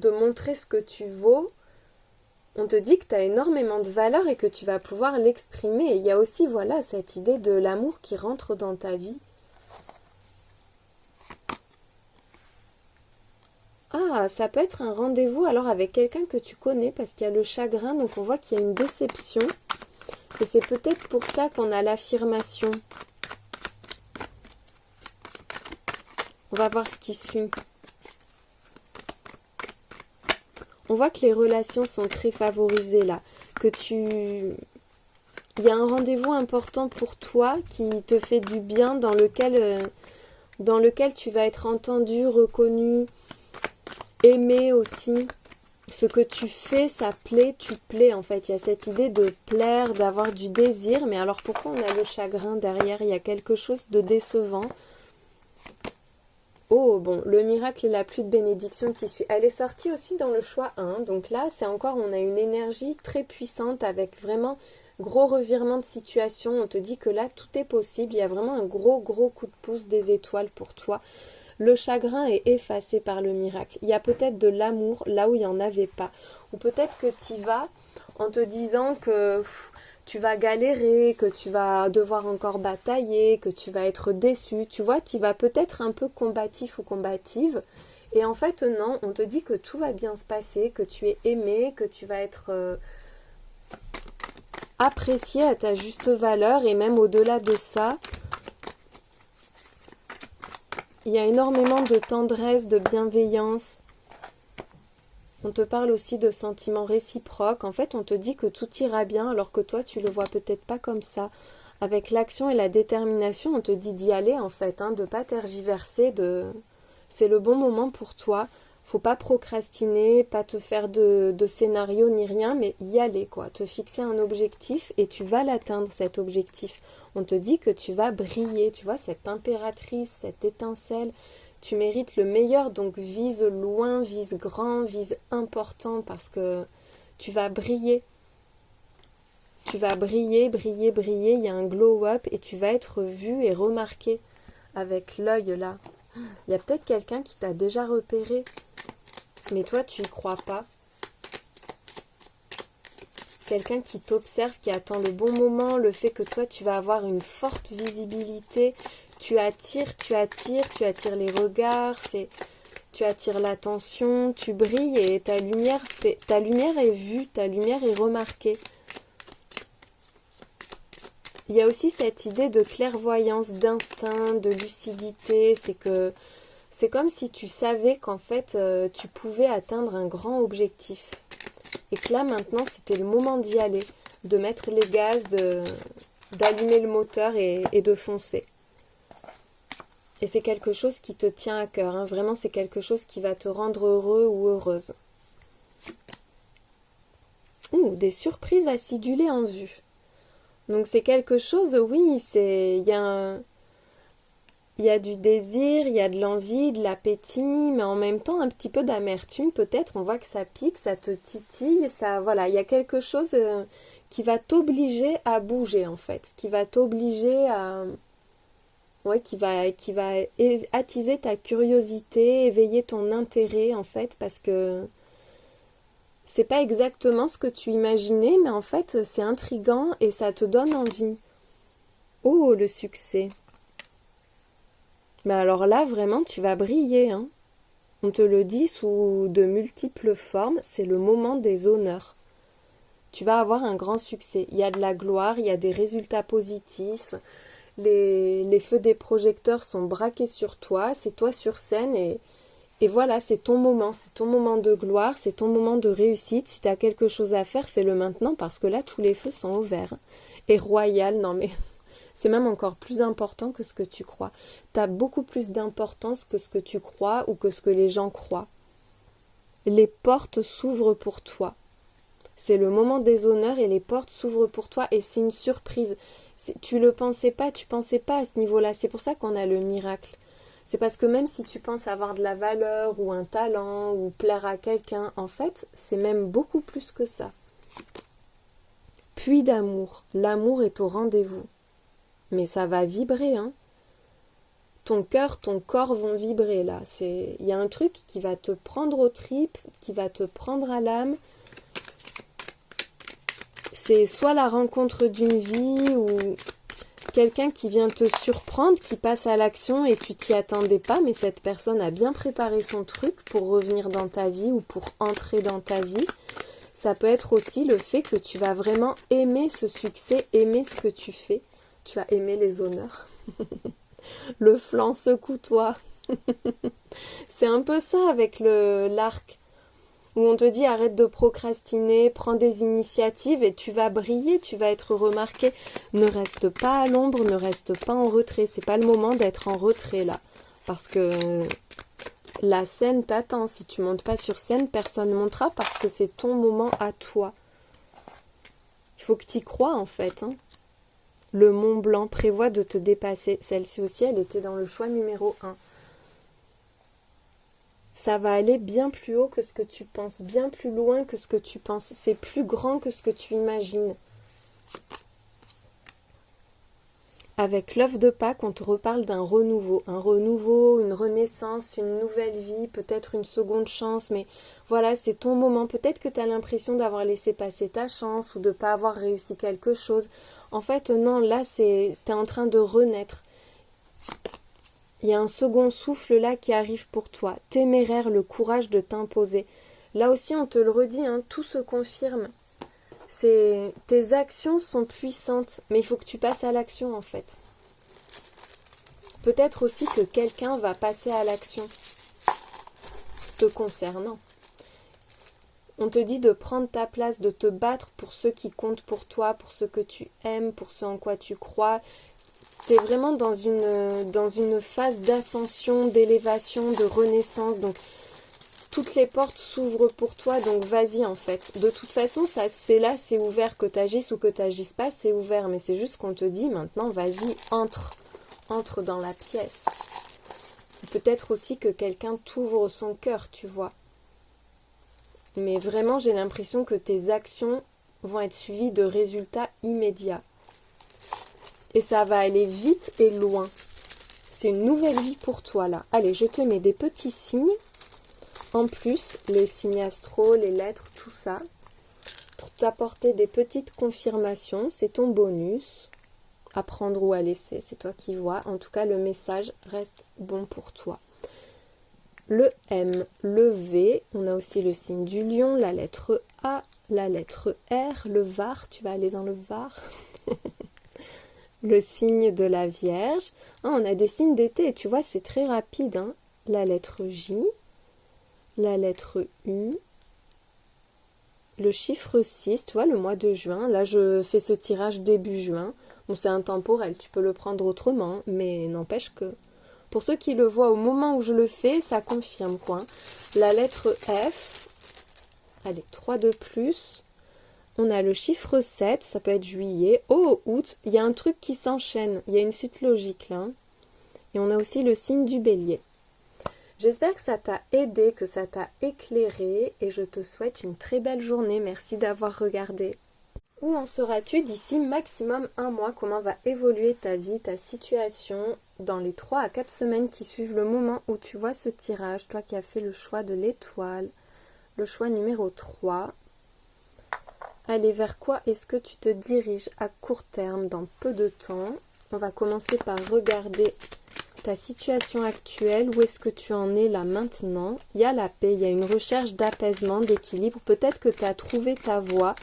montrer ce que tu vaux. On te dit que tu as énormément de valeur et que tu vas pouvoir l'exprimer. Et il y a aussi, voilà, cette idée de l'amour qui rentre dans ta vie. Ah, ça peut être un rendez-vous alors avec quelqu'un que tu connais parce qu'il y a le chagrin, donc on voit qu'il y a une déception. Et c'est peut-être pour ça qu'on a l'affirmation. On va voir ce qui suit. On voit que les relations sont très favorisées là. Il y a un rendez-vous important pour toi qui te fait du bien, dans lequel tu vas être entendu, reconnu, aimé aussi. Ce que tu fais, ça plaît, tu plais en fait. Il y a cette idée de plaire, d'avoir du désir. Mais alors pourquoi on a le chagrin derrière? Il y a quelque chose de décevant. Oh, bon, le miracle et la pluie de bénédiction qui suit. Elle est sortie aussi dans le choix 1. Donc là, c'est encore, on a une énergie très puissante avec vraiment gros revirement de situation. On te dit que là, tout est possible. Il y a vraiment un gros coup de pouce des étoiles pour toi. Le chagrin est effacé par le miracle. Il y a peut-être de l'amour là où il n'y en avait pas. Ou peut-être que tu y vas en te disant que tu vas galérer, que tu vas devoir encore batailler, que tu vas être déçu. Tu vois, tu vas peut-être un peu combatif ou combative. Et en fait, non, on te dit que tout va bien se passer, que tu es aimé, que tu vas être apprécié à ta juste valeur. Et même au-delà de ça, il y a énormément de tendresse, de bienveillance. On te parle aussi de sentiments réciproques. En fait, on te dit que tout ira bien, alors que toi, tu le vois peut-être pas comme ça. Avec l'action et la détermination, on te dit d'y aller, en fait, de ne pas tergiverser. C'est le bon moment pour toi. Faut pas procrastiner, pas te faire de scénario ni rien, mais y aller, quoi. Te fixer un objectif et tu vas l'atteindre, cet objectif. On te dit que tu vas briller, tu vois, cette impératrice, cette étincelle. Tu mérites le meilleur, donc vise loin, vise grand, vise important parce que tu vas briller. Tu vas briller, briller, briller. Il y a un glow-up et tu vas être vu et remarqué avec l'œil là. Il y a peut-être quelqu'un qui t'a déjà repéré, mais toi tu y crois pas. Quelqu'un qui t'observe, qui attend le bon moment, le fait que toi tu vas avoir une forte visibilité. Tu attires les regards, tu attires l'attention, tu brilles et ta lumière est vue, ta lumière est remarquée. Il y a aussi cette idée de clairvoyance, d'instinct, de lucidité, c'est comme si tu savais qu'en fait tu pouvais atteindre un grand objectif. Et que là maintenant c'était le moment d'y aller, de mettre les gaz, d'allumer le moteur et de foncer. Et c'est quelque chose qui te tient à cœur, vraiment c'est quelque chose qui va te rendre heureux ou heureuse. Des surprises acidulées en vue. Donc c'est quelque chose, oui, il y a du désir, il y a de l'envie, de l'appétit, mais en même temps un petit peu d'amertume peut-être. On voit que ça pique, ça te titille, voilà, il y a quelque chose qui va t'obliger à bouger en fait, qui va t'obliger à... Ouais, qui va attiser ta curiosité, éveiller ton intérêt en fait, parce que c'est pas exactement ce que tu imaginais, mais en fait c'est intriguant et ça te donne envie. Oh, le succès! Mais alors là, vraiment, tu vas briller, On te le dit sous de multiples formes, c'est le moment des honneurs. Tu vas avoir un grand succès. Il y a de la gloire, il y a des résultats positifs. Les feux des projecteurs sont braqués sur toi, c'est toi sur scène et voilà, c'est ton moment de gloire, c'est ton moment de réussite. Si tu as quelque chose à faire, fais-le maintenant parce que là, tous les feux sont ouverts. Et royal, non mais c'est même encore plus important que ce que tu crois. Tu as beaucoup plus d'importance que ce que tu crois ou que ce que les gens croient. les portes s'ouvrent pour toi. C'est le moment des honneurs et les portes s'ouvrent pour toi et c'est une surprise. Tu pensais pas à ce niveau-là. C'est pour ça qu'on a le miracle. C'est parce que même si tu penses avoir de la valeur ou un talent ou plaire à quelqu'un, en fait, c'est même beaucoup plus que ça. Puits d'amour. L'amour est au rendez-vous. Mais ça va vibrer, hein. Ton cœur, ton corps vont vibrer là. Il y a un truc qui va te prendre aux tripes, qui va te prendre à l'âme. C'est soit la rencontre d'une vie ou quelqu'un qui vient te surprendre, qui passe à l'action et tu t'y attendais pas, mais cette personne a bien préparé son truc pour revenir dans ta vie ou pour entrer dans ta vie. Ça peut être aussi le fait que tu vas vraiment aimer ce succès, aimer ce que tu fais. Tu vas aimer les honneurs. Le flanc secoue-toi. C'est un peu ça avec l'arc, où on te dit arrête de procrastiner, prends des initiatives et tu vas briller, tu vas être remarqué. Ne reste pas à l'ombre, ne reste pas en retrait. C'est pas le moment d'être en retrait là, parce que la scène t'attend. Si tu montes pas sur scène, personne ne montera parce que c'est ton moment à toi. Il faut que tu y crois en fait, hein. Le Mont Blanc prévoit de te dépasser. Celle-ci aussi, elle était dans le choix numéro 1. Ça va aller bien plus haut que ce que tu penses, bien plus loin que ce que tu penses. C'est plus grand que ce que tu imagines. Avec l'œuf de Pâques, on te reparle d'un renouveau. Un renouveau, une renaissance, une nouvelle vie, peut-être une seconde chance. Mais voilà, c'est ton moment. Peut-être que tu as l'impression d'avoir laissé passer ta chance ou de ne pas avoir réussi quelque chose. En fait, non, là, t'es en train de renaître. Il y a un second souffle là qui arrive pour toi. Téméraire, le courage de t'imposer. Là aussi, on te le redit, hein, tout se confirme. Tes actions sont puissantes, mais il faut que tu passes à l'action en fait. Peut-être aussi que quelqu'un va passer à l'action te concernant. On te dit de prendre ta place, de te battre pour ceux qui comptent pour toi, pour ceux que tu aimes, pour ceux en quoi tu crois. Tu es vraiment dans une phase d'ascension, d'élévation, de renaissance. Donc, toutes les portes s'ouvrent pour toi, donc vas-y en fait. De toute façon, ça c'est là, c'est ouvert. Que tu agisses ou que tu n'agisses pas, c'est ouvert. Mais c'est juste qu'on te dit maintenant, vas-y, entre dans la pièce. Peut-être aussi que quelqu'un t'ouvre son cœur, tu vois. Mais vraiment, j'ai l'impression que tes actions vont être suivies de résultats immédiats. Et ça va aller vite et loin. C'est une nouvelle vie pour toi, là. Allez, je te mets des petits signes. En plus, les signes astro, les lettres, tout ça. Pour t'apporter des petites confirmations. C'est ton bonus. À prendre ou à laisser, c'est toi qui vois. En tout cas, le message reste bon pour toi. Le M, le V, on a aussi le signe du lion, la lettre A, la lettre R, le Var, tu vas aller dans le Var. Le signe de la Vierge. Ah, on a des signes d'été, tu vois, c'est très rapide. Hein. La lettre J, la lettre U, le chiffre 6, tu vois, le mois de juin. Là, je fais ce tirage début juin. Bon, c'est intemporel, tu peux le prendre autrement, mais n'empêche que... Pour ceux qui le voient au moment où je le fais, ça confirme quoi. La lettre F, allez, 3 de plus. On a le chiffre 7, ça peut être juillet. Oh, août, il y a un truc qui s'enchaîne. Il y a une suite logique là. Et on a aussi le signe du bélier. J'espère que ça t'a aidé, que ça t'a éclairé. Et je te souhaite une très belle journée. Merci d'avoir regardé. Où en seras-tu d'ici maximum un mois? Comment va évoluer ta vie, ta situation dans les 3 à 4 semaines qui suivent le moment où tu vois ce tirage? Toi qui as fait le choix de l'étoile, le choix numéro 3. Allez, vers quoi est-ce que tu te diriges à court terme, dans peu de temps? On va commencer par regarder ta situation actuelle. Où est-ce que tu en es là maintenant? Il y a la paix, il y a une recherche d'apaisement, d'équilibre. Peut-être que tu as trouvé ta voie.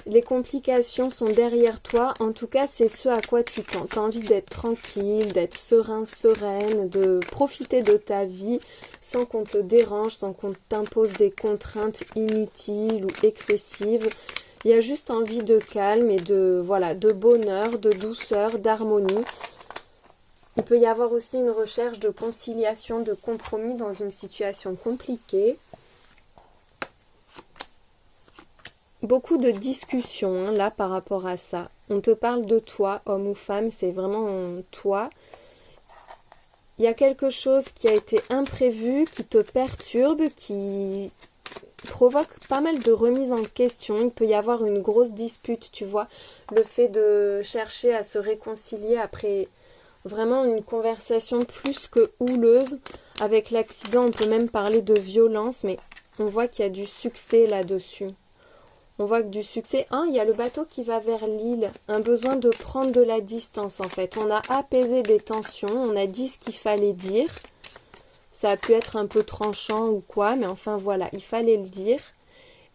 Les complications sont derrière toi. En tout cas, c'est ce à quoi tu tends. Tu as envie d'être tranquille, d'être serein, sereine, de profiter de ta vie sans qu'on te dérange, sans qu'on t'impose des contraintes inutiles ou excessives. Il y a juste envie de calme et de, voilà, de bonheur, de douceur, d'harmonie. Il peut y avoir aussi une recherche de conciliation, de compromis dans une situation compliquée. beaucoup de discussions hein, là par rapport à ça. On te parle de toi, homme ou femme, c'est vraiment toi. Il y a quelque chose qui a été imprévu, qui te perturbe, qui provoque pas mal de remises en question. Il peut y avoir une grosse dispute, tu vois. Le fait de chercher à se réconcilier après vraiment une conversation plus que houleuse. Avec l'accident, on peut même parler de violence, mais on voit qu'il y a du succès là-dessus. On voit que du succès, il y a le bateau qui va vers l'île, un besoin de prendre de la distance en fait. On a apaisé des tensions, on a dit ce qu'il fallait dire. Ça a pu être un peu tranchant ou quoi, mais enfin voilà, il fallait le dire.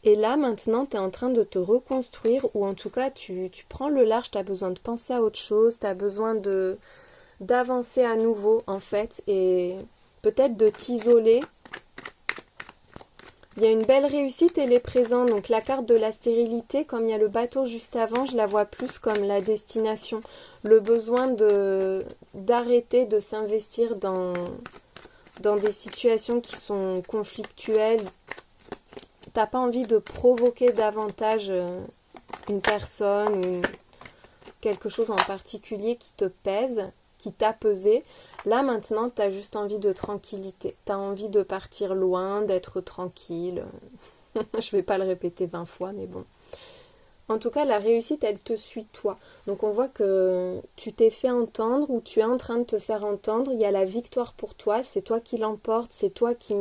Et là maintenant, tu es en train de te reconstruire, ou en tout cas, tu prends le large, tu as besoin de penser à autre chose, tu as besoin d'avancer à nouveau en fait, et peut-être de t'isoler. Il y a une belle réussite, elle est présente. Donc la carte de la stérilité, comme il y a le bateau juste avant, je la vois plus comme la destination. Le besoin d'arrêter de s'investir dans des situations qui sont conflictuelles. T'as pas envie de provoquer davantage une personne ou quelque chose en particulier qui te pèse, qui t'a pesé. Là, maintenant, tu as juste envie de tranquillité. Tu as envie de partir loin, d'être tranquille. Je vais pas le répéter 20 fois, mais bon. En tout cas, la réussite, elle te suit toi. Donc, on voit que tu t'es fait entendre ou tu es en train de te faire entendre. Il y a la victoire pour toi. C'est toi qui l'emporte. C'est toi qui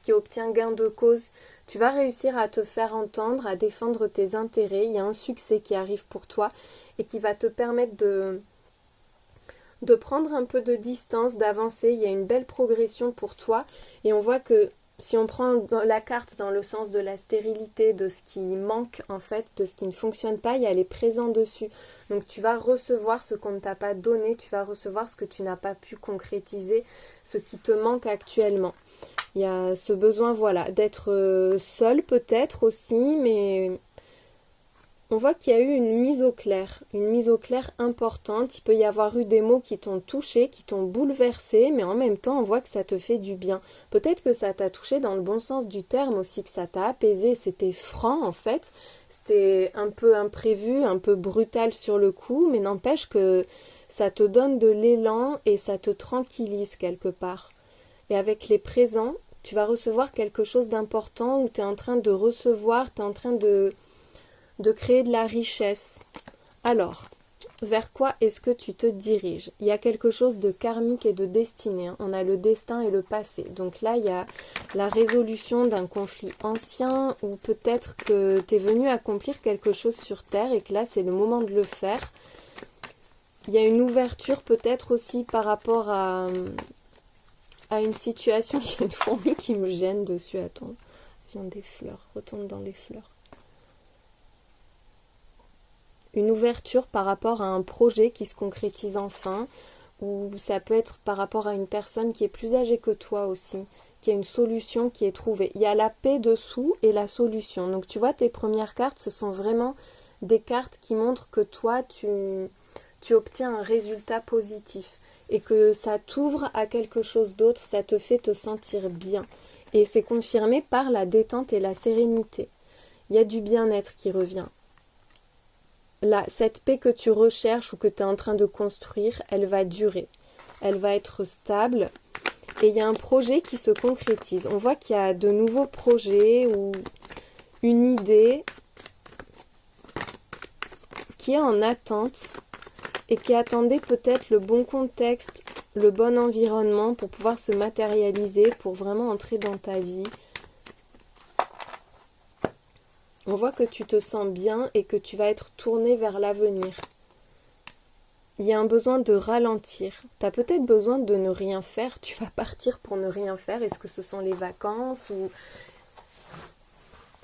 obtiens gain de cause. Tu vas réussir à te faire entendre, à défendre tes intérêts. Il y a un succès qui arrive pour toi et qui va te permettre de prendre un peu de distance, d'avancer. Il y a une belle progression pour toi. Et on voit que si on prend la carte dans le sens de la stérilité, de ce qui manque en fait, de ce qui ne fonctionne pas, elle est présente dessus. Donc tu vas recevoir ce qu'on ne t'a pas donné, tu vas recevoir ce que tu n'as pas pu concrétiser, ce qui te manque actuellement. Il y a ce besoin, voilà, d'être seul peut-être aussi, mais on voit qu'il y a eu une mise au clair importante. Il peut y avoir eu des mots qui t'ont touché, qui t'ont bouleversé, mais en même temps, on voit que ça te fait du bien. Peut-être que ça t'a touché dans le bon sens du terme aussi, que ça t'a apaisé, c'était franc en fait. C'était un peu imprévu, un peu brutal sur le coup, mais n'empêche que ça te donne de l'élan et ça te tranquillise quelque part. Et avec les présents, tu vas recevoir quelque chose d'important où tu es en train de recevoir, tu es en train de créer de la richesse. Alors, vers quoi est-ce que tu te diriges? Il y a quelque chose de karmique et de destiné. On a le destin et le passé. Donc là, il y a la résolution d'un conflit ancien ou peut-être que tu es venu accomplir quelque chose sur Terre et que là, c'est le moment de le faire. Il y a une ouverture peut-être aussi par rapport à une situation. Il y a une fourmi qui me gêne dessus. Attends, vient des fleurs. Retourne dans les fleurs. Une ouverture par rapport à un projet qui se concrétise enfin, ou ça peut être par rapport à une personne qui est plus âgée que toi aussi, qui a une solution qui est trouvée. Il y a la paix dessous et la solution. Donc tu vois, tes premières cartes, ce sont vraiment des cartes qui montrent que toi, tu obtiens un résultat positif et que ça t'ouvre à quelque chose d'autre, ça te fait te sentir bien. Et c'est confirmé par la détente et la sérénité. Il y a du bien-être qui revient. Là, cette paix que tu recherches ou que tu es en train de construire, elle va durer. Elle va être stable. Et il y a un projet qui se concrétise. On voit qu'il y a de nouveaux projets ou une idée qui est en attente et qui attendait peut-être le bon contexte, le bon environnement pour pouvoir se matérialiser, pour vraiment entrer dans ta vie. On voit que tu te sens bien et que tu vas être tourné vers l'avenir. Il y a un besoin de ralentir. Tu as peut-être besoin de ne rien faire. Tu vas partir pour ne rien faire. Est-ce que ce sont les vacances ou...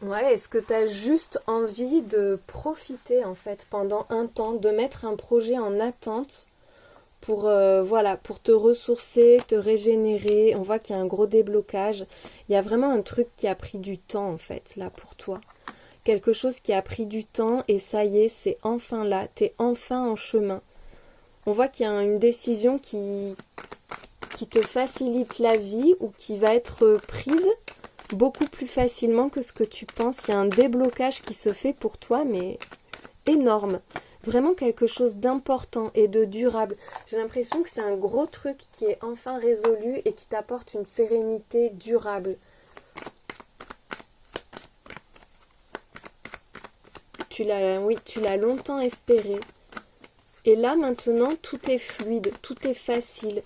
Ouais, est-ce que tu as juste envie de profiter en fait pendant un temps, de mettre un projet en attente pour, pour te ressourcer, te régénérer. On voit qu'il y a un gros déblocage. Il y a vraiment un truc qui a pris du temps en fait là pour toi. Quelque chose qui a pris du temps et ça y est, c'est enfin là, t'es enfin en chemin. On voit qu'il y a une décision qui te facilite la vie ou qui va être prise beaucoup plus facilement que ce que tu penses. Il y a un déblocage qui se fait pour toi, mais énorme. Vraiment quelque chose d'important et de durable. J'ai l'impression que c'est un gros truc qui est enfin résolu et qui t'apporte une sérénité durable. Oui, tu l'as longtemps espéré. Et là, maintenant, tout est fluide, tout est facile.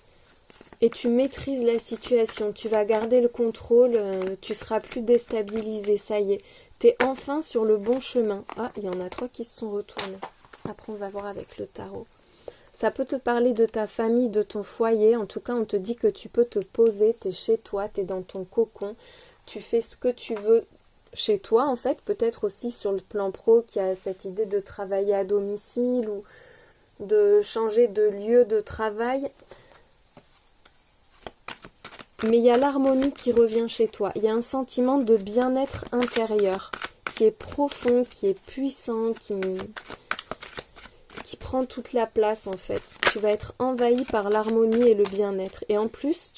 Et tu maîtrises la situation. Tu vas garder le contrôle, tu seras plus déstabilisé, ça y est. Tu es enfin sur le bon chemin. Ah, il y en a 3 qui se sont retournés. Après, on va voir avec le tarot. Ça peut te parler de ta famille, de ton foyer. En tout cas, on te dit que tu peux te poser. Tu es chez toi, tu es dans ton cocon. Tu fais ce que tu veux chez toi, en fait. Peut-être aussi sur le plan pro, qui a cette idée de travailler à domicile ou de changer de lieu de travail. Mais il y a l'harmonie qui revient chez toi. Il y a un sentiment de bien-être intérieur qui est profond, qui est puissant, qui prend toute la place en fait. Tu vas être envahi par l'harmonie et le bien-être. Et en plus,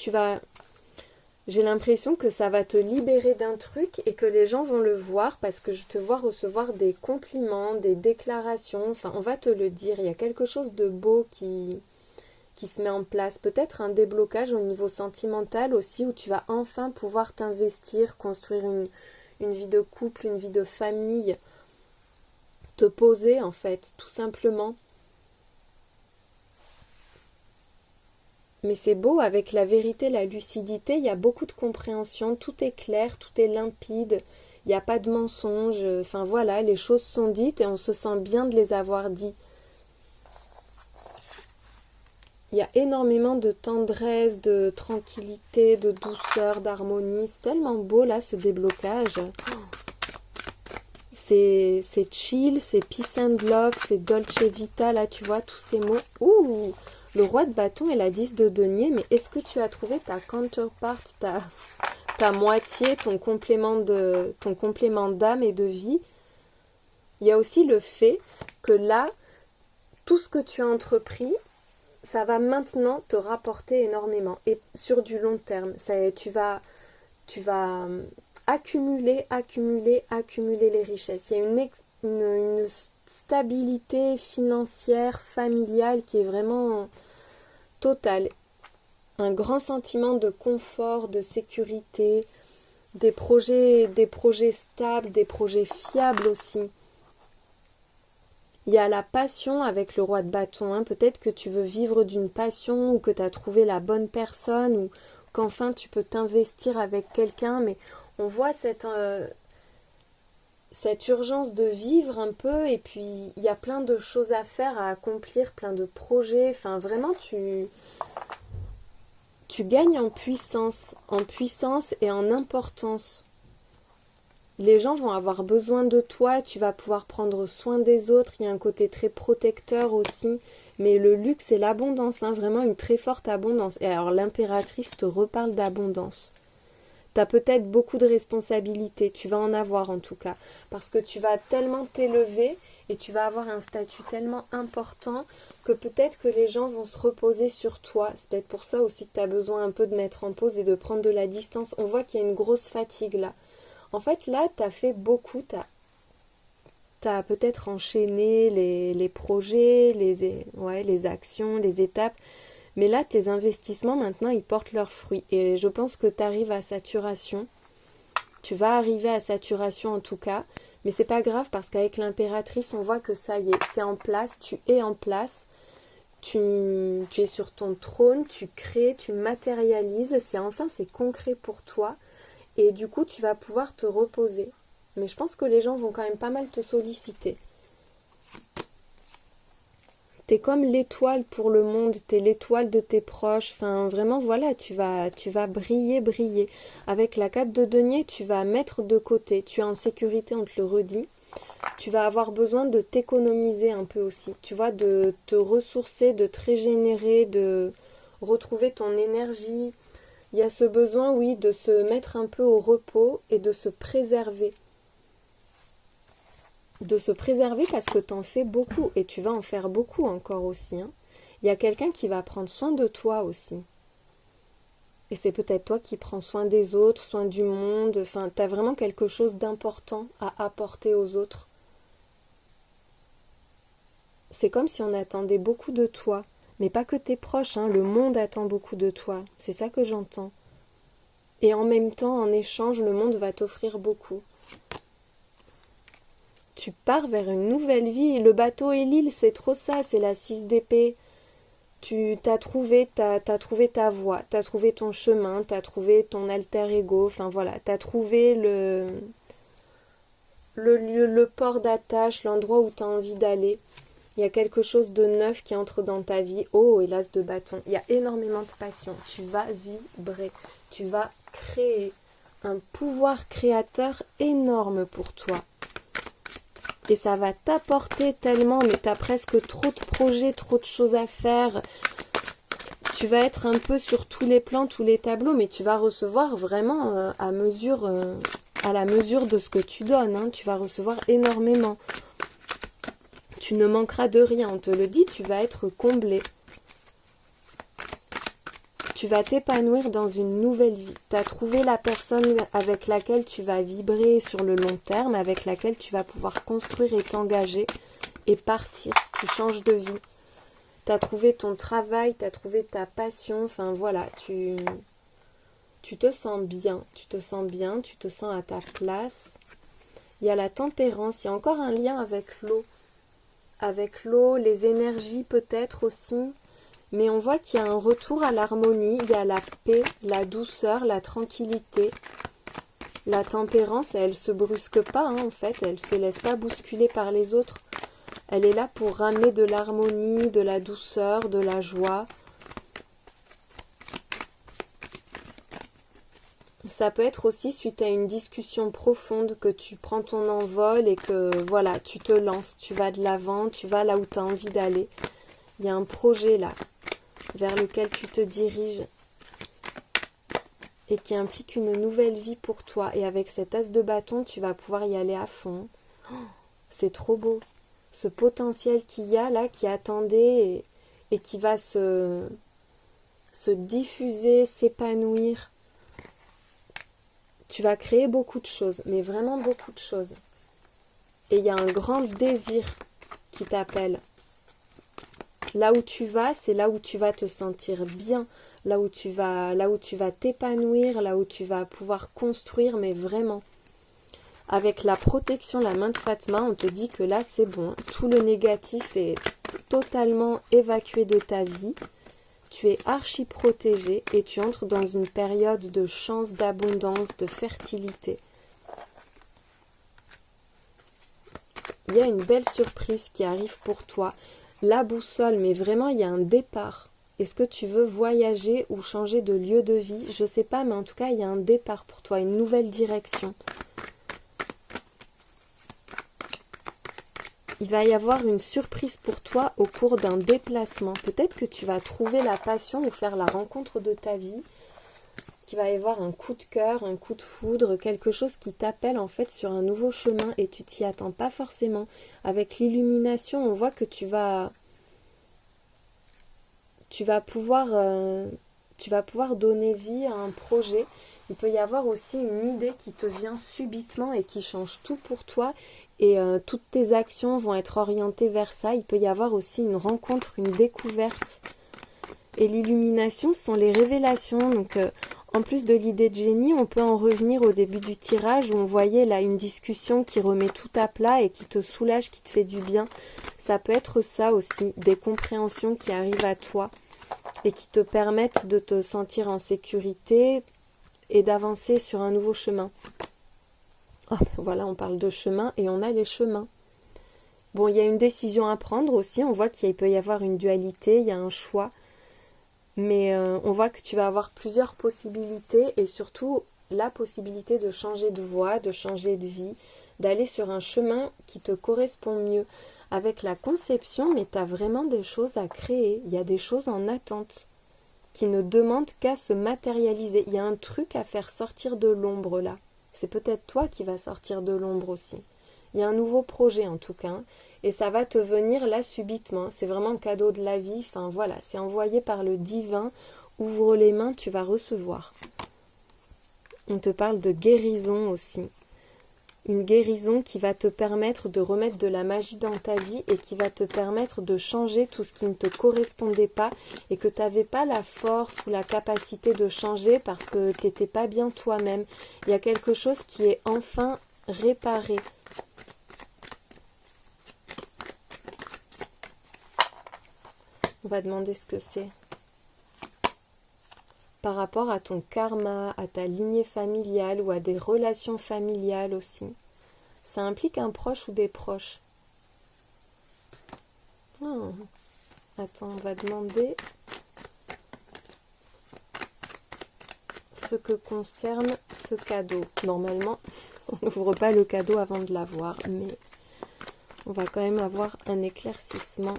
j'ai l'impression que ça va te libérer d'un truc et que les gens vont le voir parce que je te vois recevoir des compliments, des déclarations. Enfin, on va te le dire. Il y a quelque chose de beau qui se met en place. Peut-être un déblocage au niveau sentimental aussi où tu vas enfin pouvoir t'investir, construire une vie de couple, une vie de famille. Te poser en fait, tout simplement. Mais c'est beau, avec la vérité, la lucidité, il y a beaucoup de compréhension, tout est clair, tout est limpide, il n'y a pas de mensonge, enfin voilà, les choses sont dites et on se sent bien de les avoir dites. Il y a énormément de tendresse, de tranquillité, de douceur, d'harmonie, c'est tellement beau là ce déblocage. C'est chill, c'est peace and love, c'est dolce vita, là tu vois tous ces mots. Ouh, le roi de bâton et la 10 de denier, mais est-ce que tu as trouvé ta counterpart, ta moitié, ton complément d'âme et de vie? Il y a aussi le fait que là, tout ce que tu as entrepris, ça va maintenant te rapporter énormément et sur du long terme. Tu vas accumuler les richesses. Il y a une stabilité financière, familiale qui est vraiment totale. Un grand sentiment de confort, de sécurité, des projets stables, des projets fiables aussi. Il y a la passion avec le roi de bâton. Hein. Peut-être que tu veux vivre d'une passion ou que tu as trouvé la bonne personne ou qu'enfin tu peux t'investir avec quelqu'un, mais on voit cette urgence de vivre un peu et puis il y a plein de choses à faire, à accomplir, plein de projets. Enfin, vraiment, tu gagnes en puissance et en importance. Les gens vont avoir besoin de toi, tu vas pouvoir prendre soin des autres, il y a un côté très protecteur aussi, mais le luxe et l'abondance, hein, vraiment une très forte abondance. Et alors l'impératrice te reparle d'abondance. Tu as peut-être beaucoup de responsabilités, tu vas en avoir en tout cas, parce que tu vas tellement t'élever et tu vas avoir un statut tellement important que peut-être que les gens vont se reposer sur toi. C'est peut-être pour ça aussi que tu as besoin un peu de mettre en pause et de prendre de la distance. On voit qu'il y a une grosse fatigue là. En fait, là, tu as fait beaucoup, tu as peut-être enchaîné les projets, les actions, les étapes, mais là, tes investissements, maintenant, ils portent leurs fruits. Et je pense que tu arrives à saturation. Tu vas arriver à saturation en tout cas, mais c'est pas grave parce qu'avec l'impératrice, on voit que ça y est, c'est en place, tu es en place. Tu es sur ton trône, tu crées, tu matérialises, c'est concret pour toi. Et du coup, tu vas pouvoir te reposer. Mais je pense que les gens vont quand même pas mal te solliciter. T'es comme l'étoile pour le monde, t'es l'étoile de tes proches. Enfin, vraiment, voilà, tu vas briller. Avec la 4 de denier, tu vas mettre de côté. Tu es en sécurité, on te le redit. Tu vas avoir besoin de t'économiser un peu aussi. Tu vois, de te ressourcer, de te régénérer, de retrouver ton énergie. Il y a ce besoin, oui, de se mettre un peu au repos et de se préserver. De se préserver parce que t'en fais beaucoup et tu vas en faire beaucoup encore aussi. Hein. Il y a quelqu'un qui va prendre soin de toi aussi. Et c'est peut-être toi qui prends soin des autres, soin du monde, enfin, t'as vraiment quelque chose d'important à apporter aux autres. C'est comme si on attendait beaucoup de toi, mais pas que tes proches, hein, le monde attend beaucoup de toi, c'est ça que j'entends. Et en même temps, en échange, le monde va t'offrir beaucoup. Tu pars vers une nouvelle vie, le bateau et l'île, c'est trop ça, c'est la 6 d'épée. T'as trouvé ta voie, t'as trouvé ton chemin, t'as trouvé ton alter ego, enfin voilà, t'as trouvé le port d'attache, l'endroit où t'as envie d'aller. Il y a quelque chose de neuf qui entre dans ta vie. Oh, et l'as de bâton. Il y a énormément de passion. Tu vas vibrer. Tu vas créer un pouvoir créateur énorme pour toi. Et ça va t'apporter tellement, mais t'as presque trop de projets, trop de choses à faire. Tu vas être un peu sur tous les plans, tous les tableaux, mais tu vas recevoir vraiment à la mesure de ce que tu donnes. Hein. Tu vas recevoir énormément. Tu ne manqueras de rien, on te le dit, tu vas être comblé. Tu vas t'épanouir dans une nouvelle vie. Tu as trouvé la personne avec laquelle tu vas vibrer sur le long terme, avec laquelle tu vas pouvoir construire et t'engager et partir. Tu changes de vie. Tu as trouvé ton travail, tu as trouvé ta passion, enfin voilà, tu te sens bien, tu te sens à ta place. Il y a la tempérance, il y a encore un lien avec l'eau. Avec l'eau, les énergies peut-être aussi, mais on voit qu'il y a un retour à l'harmonie, il y a la paix, la douceur, la tranquillité. La tempérance, elle se brusque pas, hein, en fait, elle se laisse pas bousculer par les autres. Elle est là pour ramener de l'harmonie, de la douceur, de la joie. Ça peut être aussi suite à une discussion profonde que tu prends ton envol et que voilà, tu te lances, tu vas de l'avant, tu vas là où tu as envie d'aller. Il y a un projet là vers lequel tu te diriges et qui implique une nouvelle vie pour toi. Et avec cet as de bâton, tu vas pouvoir y aller à fond. Oh, c'est trop beau. Ce potentiel qu'il y a là, qui attendait et qui va se diffuser, s'épanouir. Tu vas créer beaucoup de choses, mais vraiment beaucoup de choses. Et il y a un grand désir qui t'appelle. Là où tu vas, c'est là où tu vas te sentir bien, là où tu vas t'épanouir, là où tu vas pouvoir construire, mais vraiment. Avec la protection, la main de Fatma, on te dit que là c'est bon. Tout le négatif est totalement évacué de ta vie. Tu es archi protégé et tu entres dans une période de chance, d'abondance, de fertilité. Il y a une belle surprise qui arrive pour toi. La boussole, mais vraiment il y a un départ. Est-ce que tu veux voyager ou changer de lieu de vie? Je sais pas, mais en tout cas il y a un départ pour toi, une nouvelle direction. Il va y avoir une surprise pour toi au cours d'un déplacement. Peut-être que tu vas trouver la passion ou faire la rencontre de ta vie. Qu'il va y avoir un coup de cœur, un coup de foudre, quelque chose qui t'appelle en fait sur un nouveau chemin et tu t'y attends pas forcément. Avec l'illumination, on voit que tu vas pouvoir donner vie à un projet. Il peut y avoir aussi une idée qui te vient subitement et qui change tout pour toi. Et toutes tes actions vont être orientées vers ça. Il peut y avoir aussi une rencontre, une découverte. Et l'illumination, ce sont les révélations. Donc, en plus de l'idée de génie, on peut en revenir au début du tirage où on voyait là une discussion qui remet tout à plat et qui te soulage, qui te fait du bien. Ça peut être ça aussi, des compréhensions qui arrivent à toi et qui te permettent de te sentir en sécurité et d'avancer sur un nouveau chemin. Oh, voilà, on parle de chemin et on a les chemins. Bon, il y a une décision à prendre aussi. On voit qu'il peut y avoir une dualité, il y a un choix. Mais on voit que tu vas avoir plusieurs possibilités et surtout la possibilité de changer de voie, de changer de vie, d'aller sur un chemin qui te correspond mieux. Avec la conception, mais tu as vraiment des choses à créer. Il y a des choses en attente qui ne demandent qu'à se matérialiser. Il y a un truc à faire sortir de l'ombre là. C'est peut-être toi qui vas sortir de l'ombre aussi. Il y a un nouveau projet en tout cas. Et ça va te venir là subitement. C'est vraiment un cadeau de la vie. Enfin voilà, c'est envoyé par le divin ouvre les mains, tu vas recevoir. On te parle de guérison aussi. Une guérison qui va te permettre de remettre de la magie dans ta vie et qui va te permettre de changer tout ce qui ne te correspondait pas et que tu n'avais pas la force ou la capacité de changer parce que tu n'étais pas bien toi-même. Il y a quelque chose qui est enfin réparé. On va demander ce que c'est. Par rapport à ton karma, à ta lignée familiale ou à des relations familiales aussi. Ça implique un proche ou des proches. Oh. Attends, on va demander ce que concerne ce cadeau. Normalement, on n'ouvre pas le cadeau avant de l'avoir, mais on va quand même avoir un éclaircissement.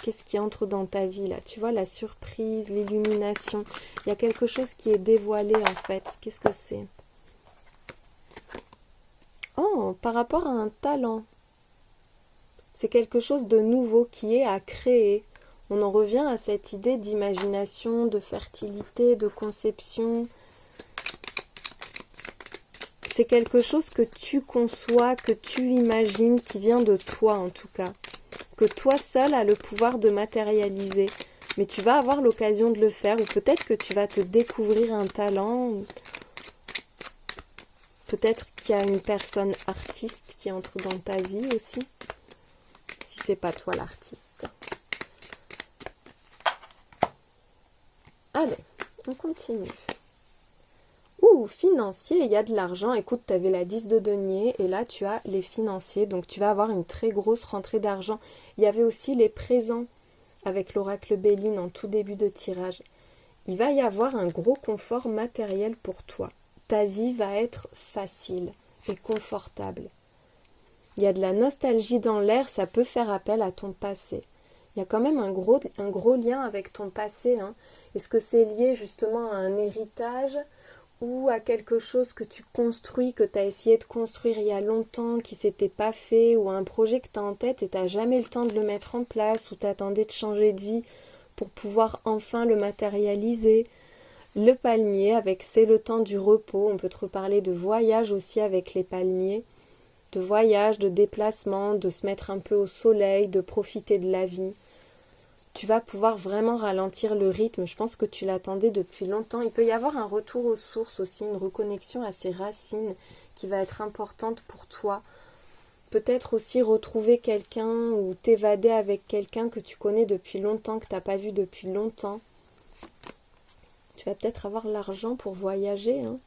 Qu'est-ce qui entre dans ta vie là? Tu vois, la surprise, l'illumination. Il y a quelque chose qui est dévoilé en fait. Qu'est-ce que c'est? Oh, par rapport à un talent. C'est quelque chose de nouveau qui est à créer. On en revient à cette idée d'imagination, de fertilité, de conception. C'est quelque chose que tu conçois, que tu imagines, qui vient de toi en tout cas. Que toi seul as le pouvoir de matérialiser. Mais tu vas avoir l'occasion de le faire, ou peut-être que tu vas te découvrir un talent. Peut-être qu'il y a une personne artiste qui entre dans ta vie aussi. Si c'est pas toi l'artiste. Allez, on continue. Ouh, financier, il y a de l'argent. Écoute, tu avais la 10 de denier et là tu as les financiers. Donc tu vas avoir une très grosse rentrée d'argent. Il y avait aussi les présents avec l'oracle Béline en tout début de tirage. Il va y avoir un gros confort matériel pour toi. Ta vie va être facile et confortable. Il y a de la nostalgie dans l'air, ça peut faire appel à ton passé. Il y a quand même un gros lien avec ton passé. Hein. Est-ce que c'est lié justement à un héritage ou à quelque chose que tu construis, que tu as essayé de construire il y a longtemps, qui s'était pas fait, ou à un projet que tu as en tête et tu n'as jamais le temps de le mettre en place, ou tu attendais de changer de vie pour pouvoir enfin le matérialiser. Le palmier, avec c'est le temps du repos, on peut te reparler de voyage aussi avec les palmiers, de voyage, de déplacement, de se mettre un peu au soleil, de profiter de la vie. Tu vas pouvoir vraiment ralentir le rythme. Je pense que tu l'attendais depuis longtemps. Il peut y avoir un retour aux sources aussi, une reconnexion à ses racines qui va être importante pour toi. Peut-être aussi retrouver quelqu'un ou t'évader avec quelqu'un que tu connais depuis longtemps, que tu n'as pas vu depuis longtemps. Tu vas peut-être avoir l'argent pour voyager. Hein.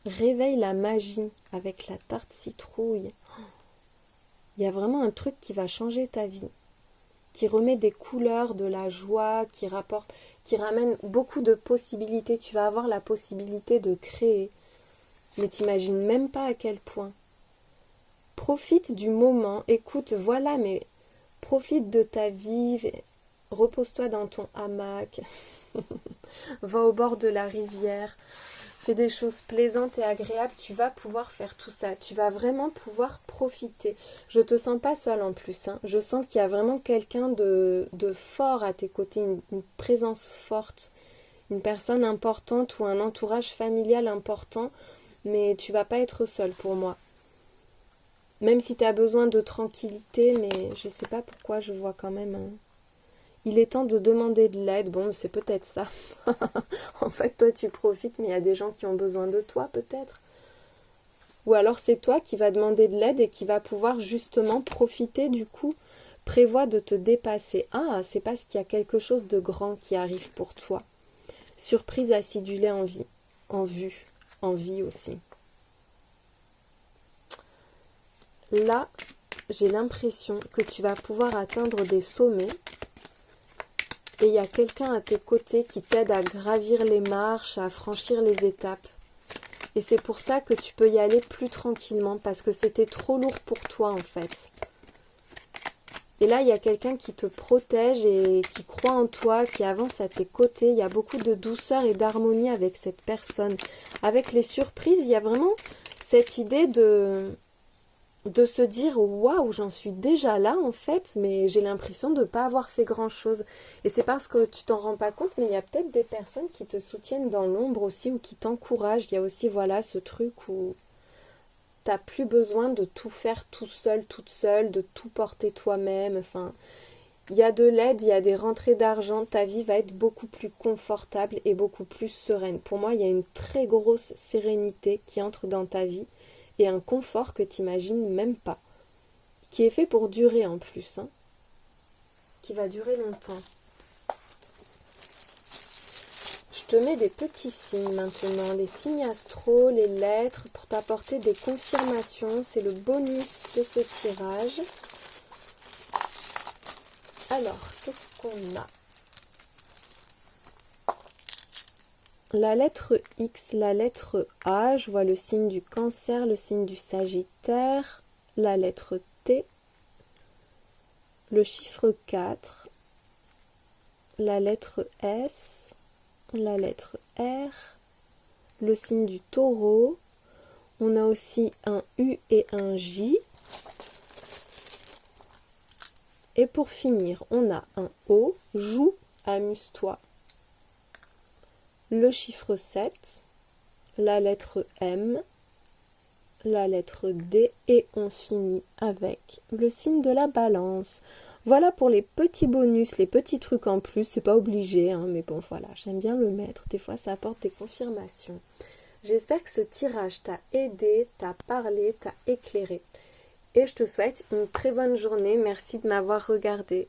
Réveille la magie avec la tarte citrouille. Il y a vraiment un truc qui va changer ta vie. Qui remet des couleurs, de la joie, qui ramène beaucoup de possibilités. Tu vas avoir la possibilité de créer, mais t'imagines même pas à quel point. Profite du moment, écoute, voilà, mais profite de ta vie, repose-toi dans ton hamac, va au bord de la rivière, fais des choses plaisantes et agréables, tu vas pouvoir faire tout ça, tu vas vraiment pouvoir profiter. Je te sens pas seule en plus, hein. Je sens qu'il y a vraiment quelqu'un de fort à tes côtés, une présence forte, une personne importante ou un entourage familial important, mais tu vas pas être seule pour moi. Même si tu as besoin de tranquillité, mais je sais pas pourquoi je vois quand même... Il est temps de demander de l'aide. Bon, c'est peut-être ça. En fait, toi, tu profites, mais il y a des gens qui ont besoin de toi, peut-être. Ou alors, c'est toi qui vas demander de l'aide et qui va pouvoir justement profiter du coup. Prévois de te dépasser. Ah, c'est parce qu'il y a quelque chose de grand qui arrive pour toi. Surprise acidulée en vie. En vue. En vie aussi. Là, j'ai l'impression que tu vas pouvoir atteindre des sommets. Et il y a quelqu'un à tes côtés qui t'aide à gravir les marches, à franchir les étapes. Et c'est pour ça que tu peux y aller plus tranquillement, parce que c'était trop lourd pour toi en fait. Et là, il y a quelqu'un qui te protège et qui croit en toi, qui avance à tes côtés. Il y a beaucoup de douceur et d'harmonie avec cette personne. Avec les surprises, il y a vraiment cette idée de de se dire waouh, j'en suis déjà là en fait, mais j'ai l'impression de ne pas avoir fait grand chose. Et c'est parce que tu t'en rends pas compte, mais il y a peut-être des personnes qui te soutiennent dans l'ombre aussi ou qui t'encouragent. Il y a aussi voilà ce truc où t'as plus besoin de tout faire tout seul, toute seule, de tout porter toi-même. Enfin, il y a de l'aide, il y a des rentrées d'argent, ta vie va être beaucoup plus confortable et beaucoup plus sereine. Pour moi, il y a une très grosse sérénité qui entre dans ta vie et un confort que tu n'imagines même pas, qui est fait pour durer en plus, hein, qui va durer longtemps. Je te mets des petits signes maintenant, les signes astro, les lettres, pour t'apporter des confirmations. C'est le bonus de ce tirage. Alors, qu'est-ce qu'on a? La lettre X, la lettre A, je vois le signe du Cancer, le signe du Sagittaire, la lettre T, le chiffre 4, la lettre S, la lettre R, le signe du Taureau, on a aussi un U et un J, et pour finir, on a un O, joue, amuse-toi, le chiffre 7, la lettre M, la lettre D et on finit avec le signe de la Balance. Voilà pour les petits bonus, les petits trucs en plus, c'est pas obligé, hein, mais bon voilà, j'aime bien le mettre, des fois ça apporte des confirmations. J'espère que ce tirage t'a aidé, t'a parlé, t'a éclairé. Et je te souhaite une très bonne journée, merci de m'avoir regardé.